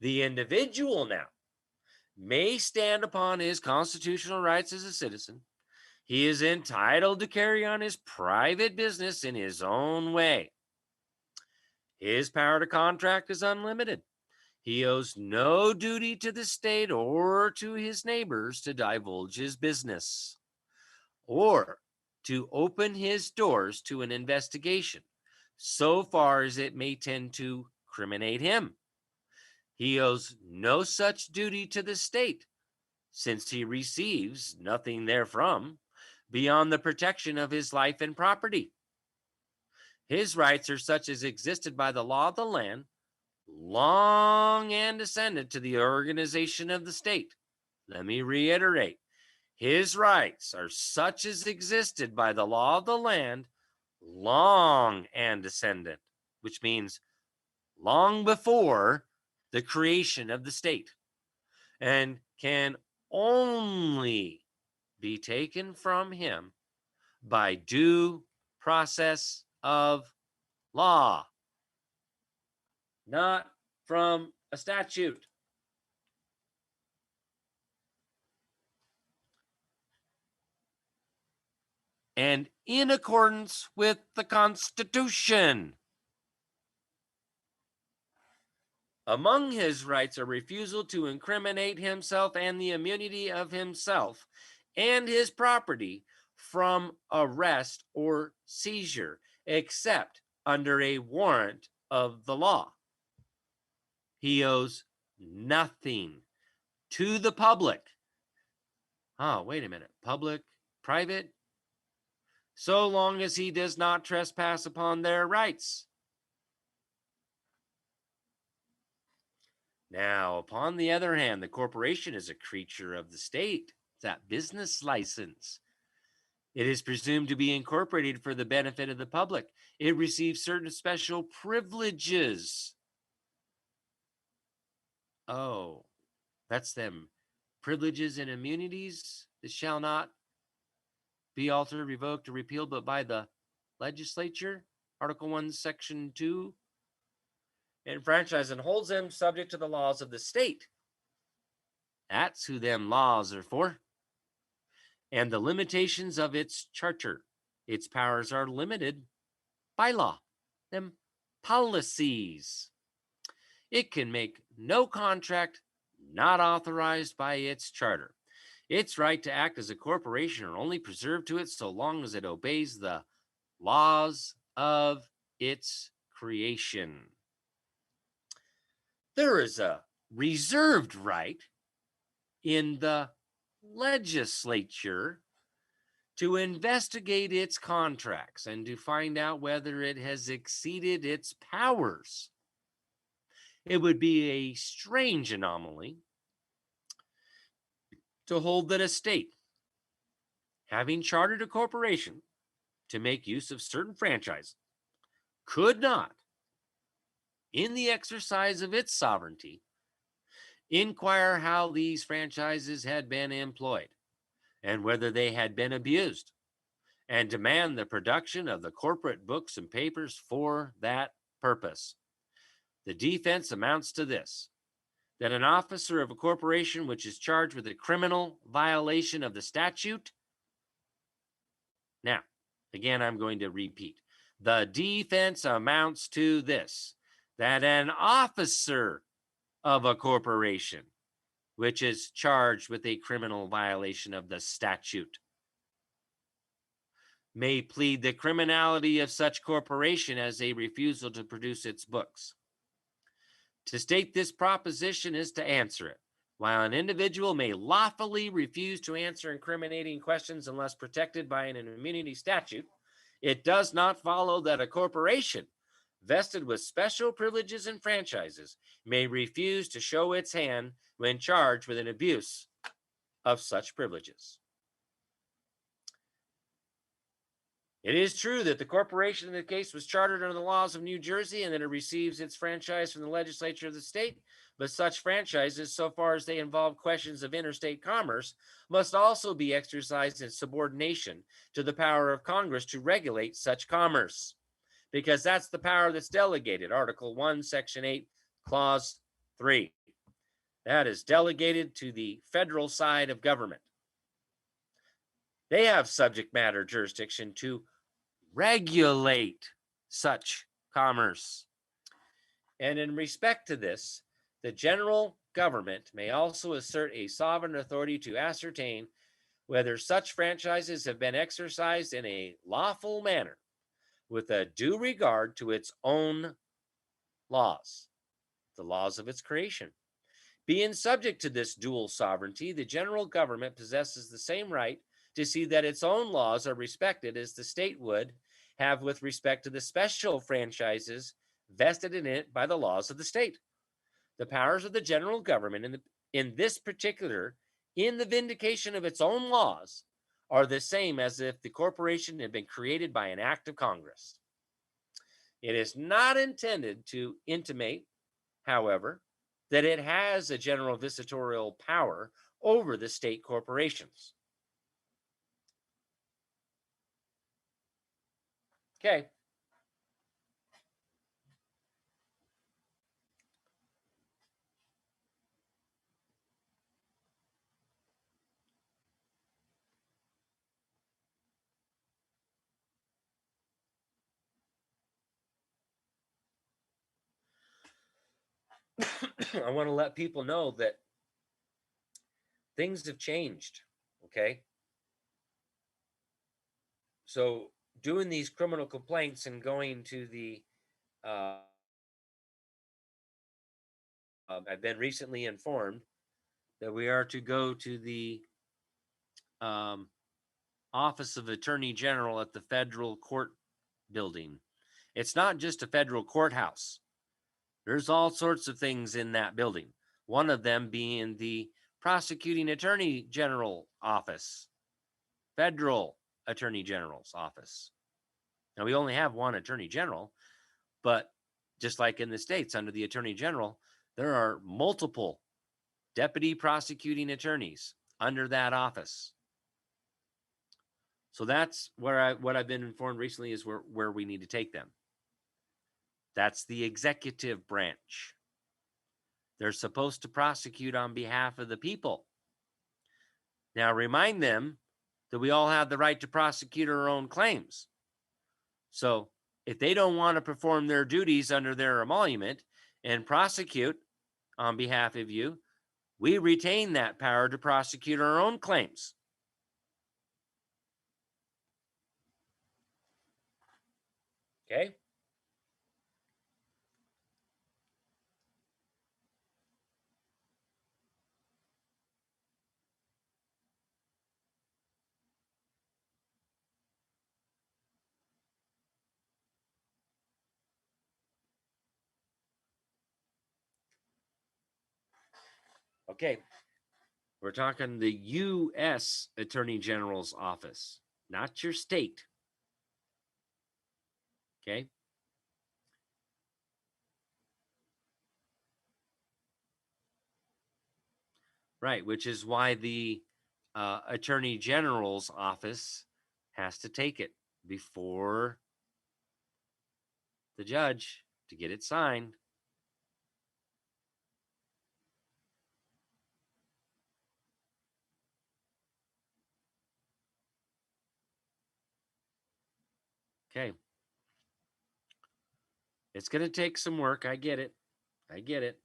The individual now may stand upon his constitutional rights as a citizen. He is entitled to carry on his private business in his own way. His power to contract is unlimited. He owes no duty to the state or to his neighbors to divulge his business or to open his doors to an investigation so far as it may tend to criminate him. He owes no such duty to the state, since he receives nothing therefrom beyond the protection of his life and property. His rights are such as existed by the law of the land, long antecedent to the organization of the state. Let me reiterate, his rights are such as existed by the law of the land, long antecedent, which means long before the creation of the state, and can only be taken from him by due process of law, not from a statute. And in accordance with the Constitution. Among his rights are refusal to incriminate himself and the immunity of himself and his property from arrest or seizure, except under a warrant of the law. He owes nothing to the public. Oh, wait a minute. Public, private? So long as he does not trespass upon their rights. Now, upon the other hand, the corporation is a creature of the state. It's that business license. It is presumed to be incorporated for the benefit of the public. It receives certain special privileges. Oh, that's them. Privileges and immunities that shall not be altered, revoked, or repealed, but by the legislature. Article 1, Section 2. Enfranchise and holds them subject to the laws of the state. That's who them laws are for. And the limitations of its charter. Its powers are limited by law. Them policies. It can make no contract not authorized by its charter. Its right to act as a corporation are only preserved to it so long as it obeys the laws of its creation. There is a reserved right in the legislature to investigate its contracts and to find out whether it has exceeded its powers. It would be a strange anomaly to hold that a state, having chartered a corporation to make use of certain franchise, could not, in the exercise of its sovereignty, inquire how these franchises had been employed and whether they had been abused, and demand the production of the corporate books and papers for that purpose. The defense amounts to this: that an officer of a corporation which is charged with a criminal violation of the statute. Now, again, I'm going to repeat. The defense amounts to this: that an officer of a corporation, which is charged with a criminal violation of the statute, may plead the criminality of such corporation as a refusal to produce its books. To state this proposition is to answer it. While an individual may lawfully refuse to answer incriminating questions unless protected by an immunity statute, it does not follow that a corporation vested with special privileges and franchises may refuse to show its hand when charged with an abuse of such privileges. It is true that the corporation in the case was chartered under the laws of New Jersey and that it receives its franchise from the legislature of the state, but such franchises, so far as they involve questions of interstate commerce, must also be exercised in subordination to the power of Congress to regulate such commerce, because that's the power that's delegated. Article 1, Section 8, Clause 3. That is delegated to the federal side of government. They have subject matter jurisdiction to regulate such commerce. And in respect to this, the general government may also assert a sovereign authority to ascertain whether such franchises have been exercised in a lawful manner with a due regard to its own laws, the laws of its creation. Being subject to this dual sovereignty, the general government possesses the same right to see that its own laws are respected as the state would have with respect to the special franchises vested in it by the laws of the state. The powers of the general government in this particular, in the vindication of its own laws, are the same as if the corporation had been created by an act of Congress. It is not intended to intimate, however, that it has a general visitatorial power over the state corporations. Okay. I want to let people know that things have changed. Okay. So, doing these criminal complaints and going to the, I've been recently informed that we are to go to the um, Office of Attorney General at the federal court building. It's not just a federal courthouse. There's all sorts of things in that building. One of them being the prosecuting attorney general office, federal attorney general's office. Now, we only have one attorney general, but just like in the States, under the attorney general, there are multiple deputy prosecuting attorneys under that office. So that's what I've been informed recently is where we need to take them. That's the executive branch. They're supposed to prosecute on behalf of the people. Now, remind them that we all have the right to prosecute our own claims. So if they don't want to perform their duties under their emolument and prosecute on behalf of you, we retain that power to prosecute our own claims. Okay? Okay. We're talking the U.S. Attorney General's office, not your state. Okay. Right, which is why the Attorney General's office has to take it before the judge to get it signed. Okay. It's going to take some work. I get it. I get it.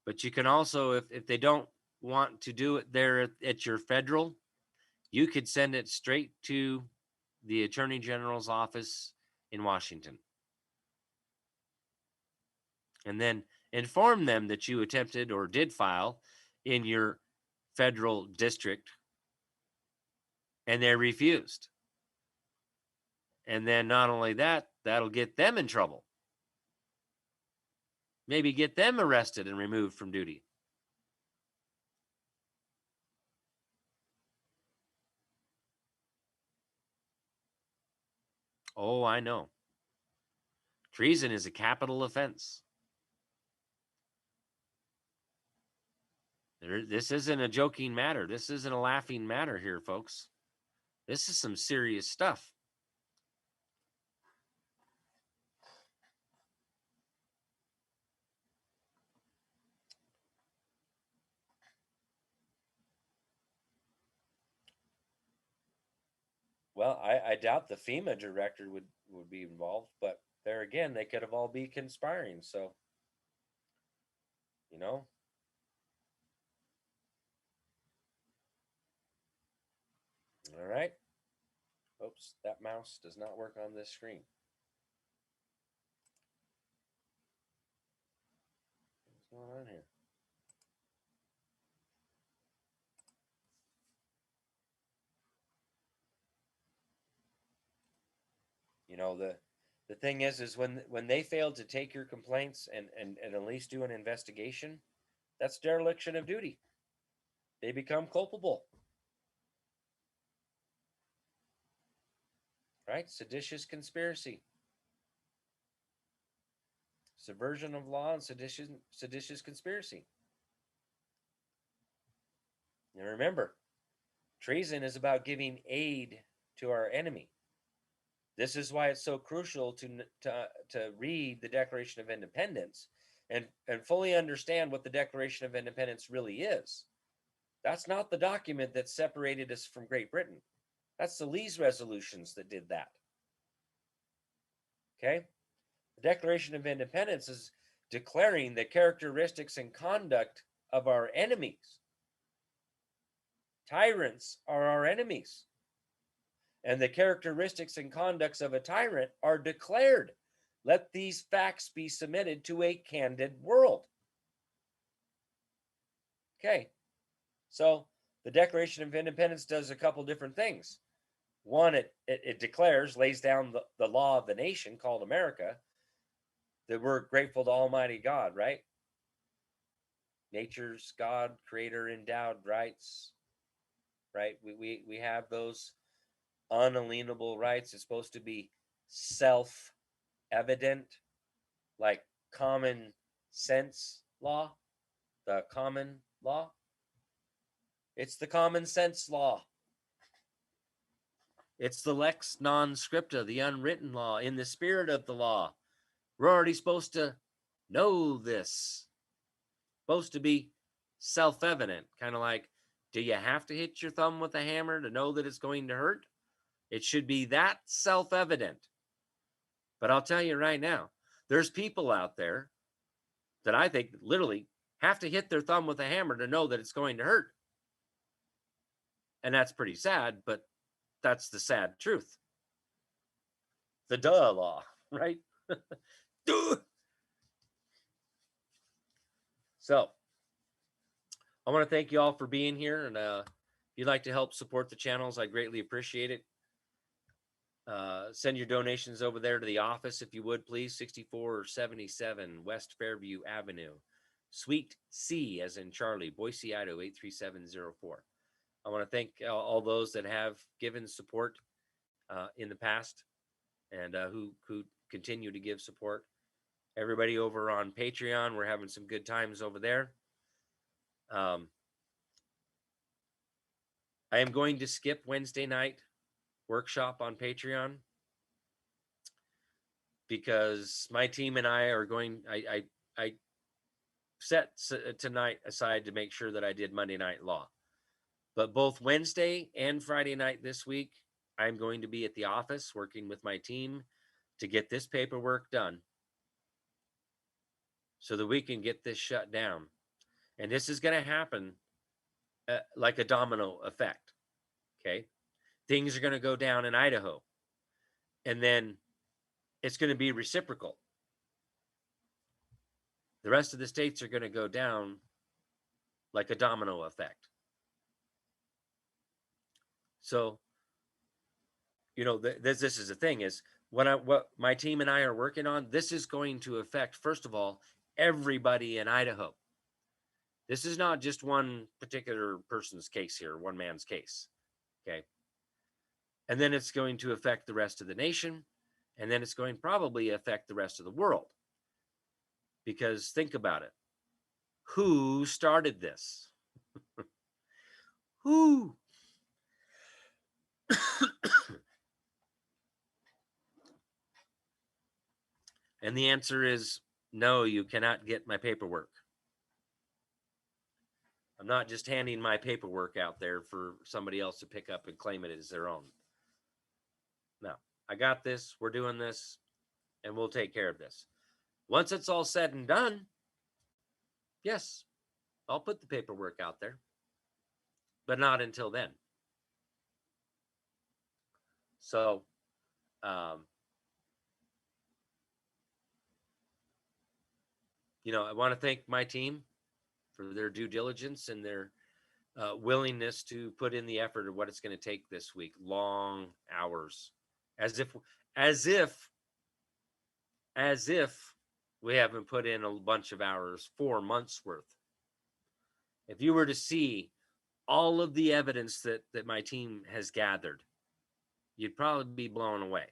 But you can also, if they don't want to do it there at your federal, you could send it straight to the Attorney General's office in Washington. And then inform them that you attempted or did file in your federal district and they refused. And then not only that, that'll get them in trouble. Maybe get them arrested and removed from duty. Oh, I know. Treason is a capital offense. This isn't a joking matter. This isn't a laughing matter here, folks. This is some serious stuff. Well, I doubt the FEMA director would be involved, but there again, they could have all be conspiring. So, you know. All right. Oops, that mouse does not work on this screen. What's going on here? You know, the thing is when they failed to take your complaints and at least do an investigation, that's dereliction of duty. They become culpable. Right? Seditious conspiracy. Subversion of law and seditious conspiracy. And remember, treason is about giving aid to our enemy. This is why it's so crucial to read the Declaration of Independence and fully understand what the Declaration of Independence really is. That's not the document that separated us from Great Britain. That's the Lee's resolutions that did that. Okay? The Declaration of Independence is declaring the characteristics and conduct of our enemies. Tyrants are our enemies. And the characteristics and conducts of a tyrant are declared. Let these facts be submitted to a candid world. Okay, so the Declaration of Independence does a couple different things. One, it declares, lays down the law of the nation called America, that we're grateful to Almighty God, right? Nature's God, creator endowed rights, right? We have those unalienable rights. It's supposed to be self-evident, like common sense law, the common law. It's the common sense law. It's the lex non scripta, the unwritten law, in the spirit of the law. We're already supposed to know this. Supposed to be self-evident, kind of like, do you have to hit your thumb with a hammer to know that it's going to hurt? It should be that self-evident. But I'll tell you right now, there's people out there that I think literally have to hit their thumb with a hammer to know that it's going to hurt. And that's pretty sad, but that's the sad truth. The duh law, right? So I want to thank you all for being here. And if you'd like to help support the channels, I greatly appreciate it. Send your donations over there to the office, if you would, please. 6477 West Fairview Avenue, Suite C, as in Charlie, Boise, Idaho, 83704. I want to thank all those that have given support in the past and who continue to give support. Everybody over on Patreon, we're having some good times over there. I am going to skip Wednesday night workshop on Patreon because my team and I are going, I set tonight aside to make sure that I did Monday Night Law. But both Wednesday and Friday night this week, I'm going to be at the office working with my team to get this paperwork done so that we can get this shut down. And this is going to happen like a domino effect. Okay. Things are going to go down in Idaho. And then it's going to be reciprocal. The rest of the states are going to go down like a domino effect. So, this is the thing is what my team and I are working on, this is going to affect, first of all, everybody in Idaho. This is not just one particular person's case here, one man's case. Okay. And then it's going to affect the rest of the nation. And then it's going to probably affect the rest of the world. Because think about it. Who started this? Who? And the answer is no, you cannot get my paperwork. I'm not just handing my paperwork out there for somebody else to pick up and claim it as their own. No, I got this. We're doing this, and we'll take care of this. Once it's all said and done, yes, I'll put the paperwork out there, but not until then. So, I want to thank my team for their due diligence and their willingness to put in the effort of what it's going to take this week. Long hours, as if we haven't put in a bunch of hours, 4 months worth. If you were to see all of the evidence that my team has gathered, you'd probably be blown away.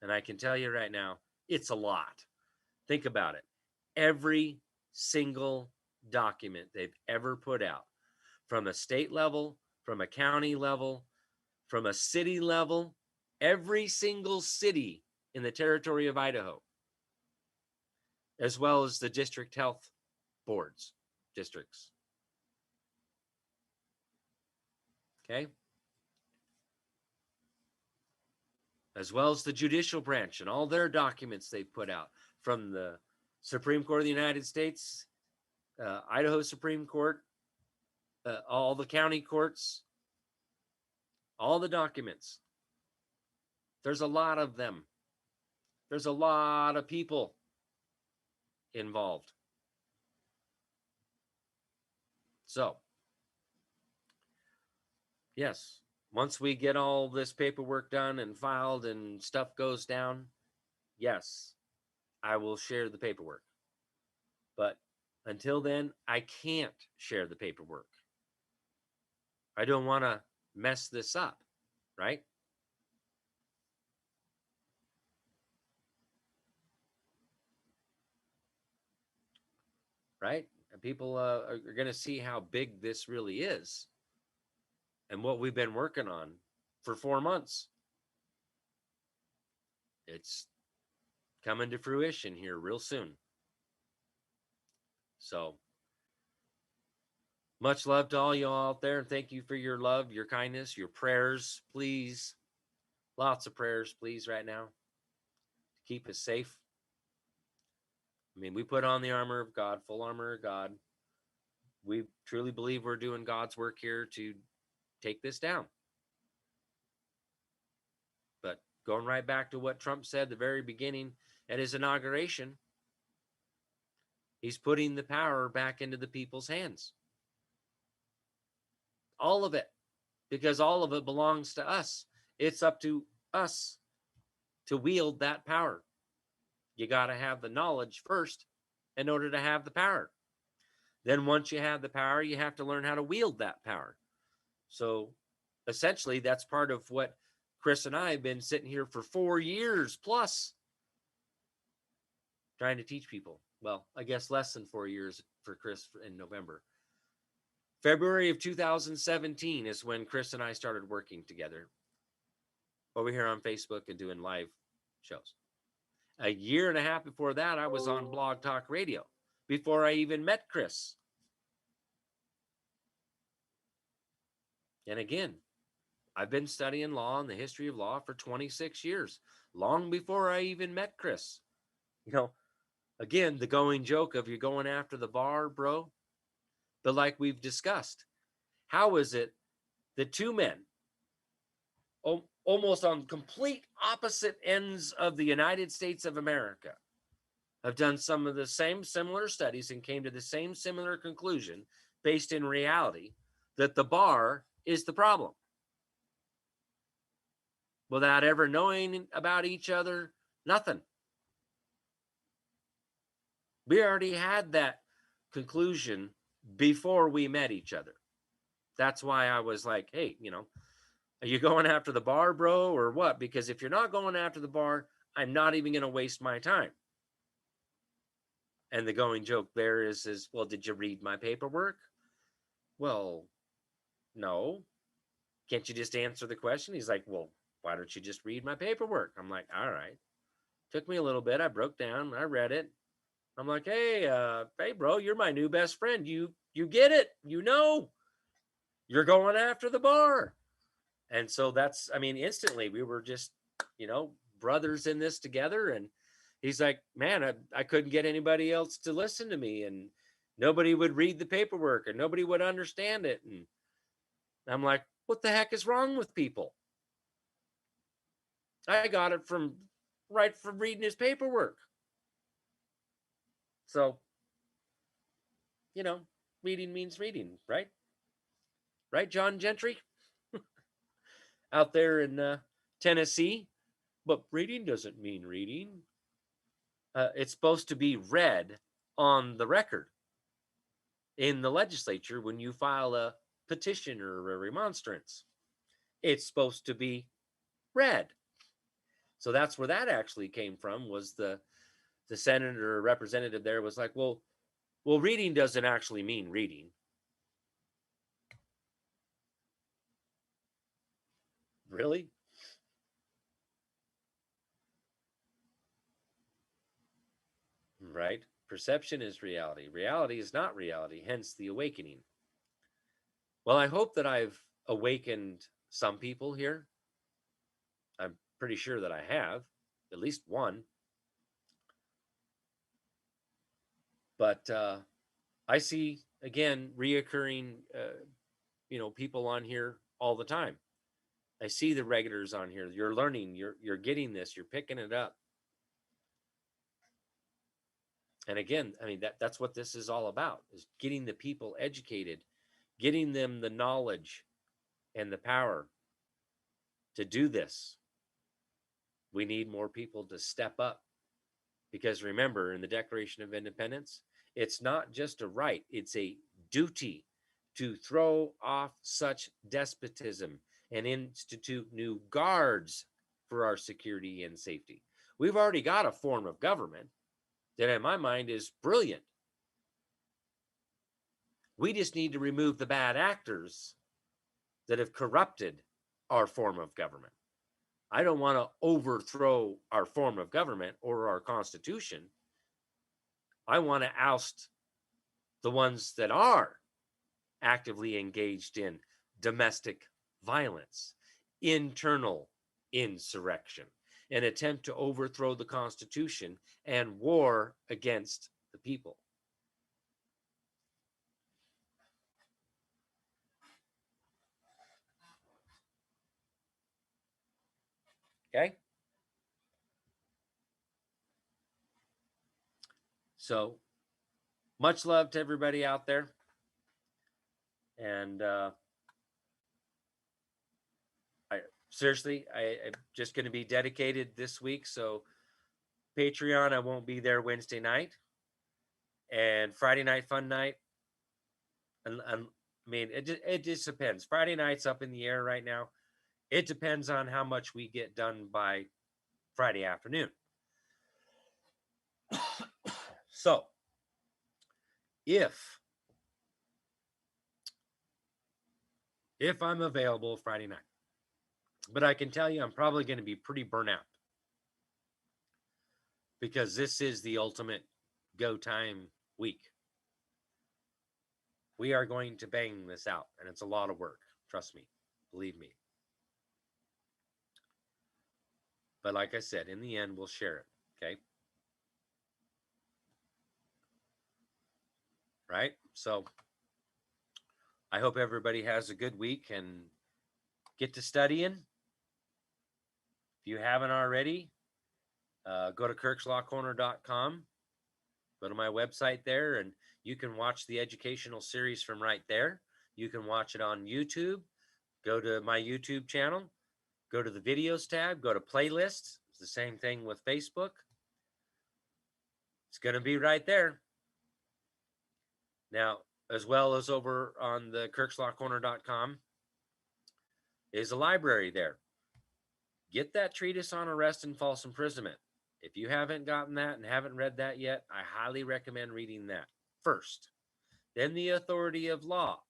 And I can tell you right now, it's a lot. Think about it. Every single document they've ever put out, from a state level, from a county level, from a city level, every single city in the territory of Idaho, as well as the district health boards, districts. Okay? As well as the judicial branch and all their documents they've put out, from the Supreme Court of the United States, Idaho Supreme Court, all the county courts, all the documents. There's a lot of them. There's a lot of people involved. So, yes, once we get all this paperwork done and filed and stuff goes down, yes, I will share the paperwork. But until then, I can't share the paperwork. I don't want to mess this up, right? Right? And people are going to see how big this really is and what we've been working on for 4 months. It's coming to fruition here real soon. So, much love to all y'all out there, and thank you for your love, your kindness, your prayers, please. Lots of prayers, please, right now, to keep us safe. I mean, we put on the armor of God, full armor of God. We truly believe we're doing God's work here to take this down. But going right back to what Trump said at the very beginning at his inauguration, he's putting the power back into the people's hands. All of it, because all of it belongs to us. It's up to us to wield that power. You got to have the knowledge first in order to have the power. Then once you have the power, you have to learn how to wield that power. So essentially, that's part of what Chris and I have been sitting here for 4 years plus trying to teach people. Well, I guess less than 4 years for Chris in November. February of 2017 is when Chris and I started working together over here on Facebook and doing live shows. A year and a half before that, I was on Blog Talk Radio before I even met Chris. And again, I've been studying law and the history of law for 26 years, long before I even met Chris. You know, again, the going joke of you're going after the bar, bro. But like we've discussed, how is it that two men, almost on complete opposite ends of the United States of America, have done some of the same similar studies and came to the same similar conclusion based in reality that the bar is the problem without ever knowing about each other? Nothing. We already had that conclusion before we met each other. That's why I was like, hey, are you going after the bar, bro, or what? Because if you're not going after the bar, I'm not even going to waste my time. And the going joke there is, well, did you read my paperwork? Well, no. Can't you just answer the question? He's like, well, why don't you just read my paperwork? I'm like, all right. Took me a little bit. I broke down. I read it. I'm like, hey, bro, you're my new best friend. You get it. You're going after the bar. And so that's, instantly we were just, brothers in this together. And he's like, man, I couldn't get anybody else to listen to me, and nobody would read the paperwork and nobody would understand it. And I'm like, what the heck is wrong with people? I got it from reading his paperwork. So, reading means reading, right? Right, John Gentry? Out there in Tennessee. But reading doesn't mean reading. It's supposed to be read on the record in the legislature when you file a petition or a remonstrance. It's supposed to be read. So that's where that actually came from, was the senator or representative there was like, well, reading doesn't actually mean reading. Really? Right? Perception is reality. Reality is not reality, hence the awakening. Well, I hope that I've awakened some people here. I'm pretty sure that I have, at least one. But I see, again, reoccurring, people on here all the time. I see the regulars on here. You're learning, you're getting this, you're picking it up. And again, that's what this is all about, is getting the people educated, getting them the knowledge and the power to do this. We need more people to step up, because remember, in the Declaration of Independence, it's not just a right, it's a duty to throw off such despotism and institute new guards for our security and safety. We've already got a form of government that, in my mind, is brilliant. We just need to remove the bad actors that have corrupted our form of government. I don't want to overthrow our form of government or our Constitution. I want to oust the ones that are actively engaged in domestic violence, internal insurrection, an attempt to overthrow the Constitution, and war against the people. Okay? So, much love to everybody out there. And I'm just going to be dedicated this week. So, Patreon, I won't be there Wednesday night. And Friday night fun night. It just depends. Friday night's up in the air right now. It depends on how much we get done by Friday afternoon. So, if I'm available Friday night, but I can tell you I'm probably going to be pretty burnt out, because this is the ultimate go time week. We are going to bang this out, and it's a lot of work. Trust me, believe me. But like I said, in the end, we'll share it. Okay. Right. So I hope everybody has a good week and get to studying. If you haven't already, go to kirkslawcorner.com. Go to my website there, and you can watch the educational series from right there. You can watch it on YouTube. Go to my YouTube channel. Go to the videos tab. Go to playlists. It's the same thing with Facebook. It's going to be right there. Now, as well as over on the kirkslawcorner.com is a library there. Get that treatise on arrest and false imprisonment. If you haven't gotten that and haven't read that yet, I highly recommend reading that first. Then the authority of law.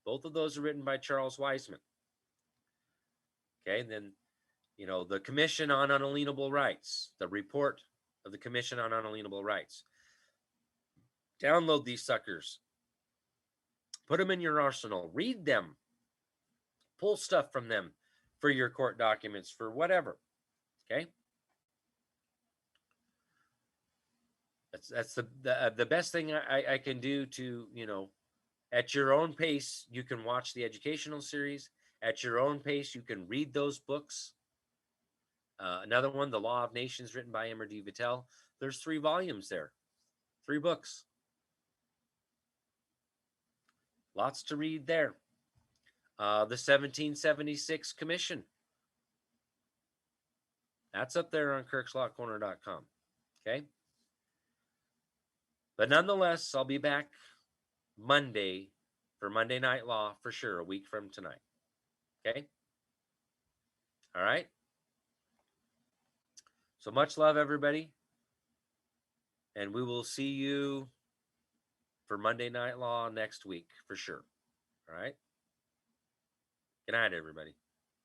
Both of those are written by Charles Weisman. Okay, and then, the Commission on Unalienable Rights, the report of the Commission on Unalienable Rights. Download these suckers. Put them in your arsenal. Read them. Pull stuff from them for your court documents, for whatever. Okay? That's the best thing I can do to, at your own pace, you can watch the educational series. At your own pace, you can read those books. Another one, The Law of Nations, written by Emer D. Vattel. There's 3 volumes there, 3 books. Lots to read there. The 1776 Commission. That's up there on kirkslawcorner.com. Okay? But nonetheless, I'll be back Monday for Monday Night Law for sure, a week from tonight. Okay? All right? So much love, everybody. And we will see you for Monday Night Law next week for sure. All right? Good night, everybody.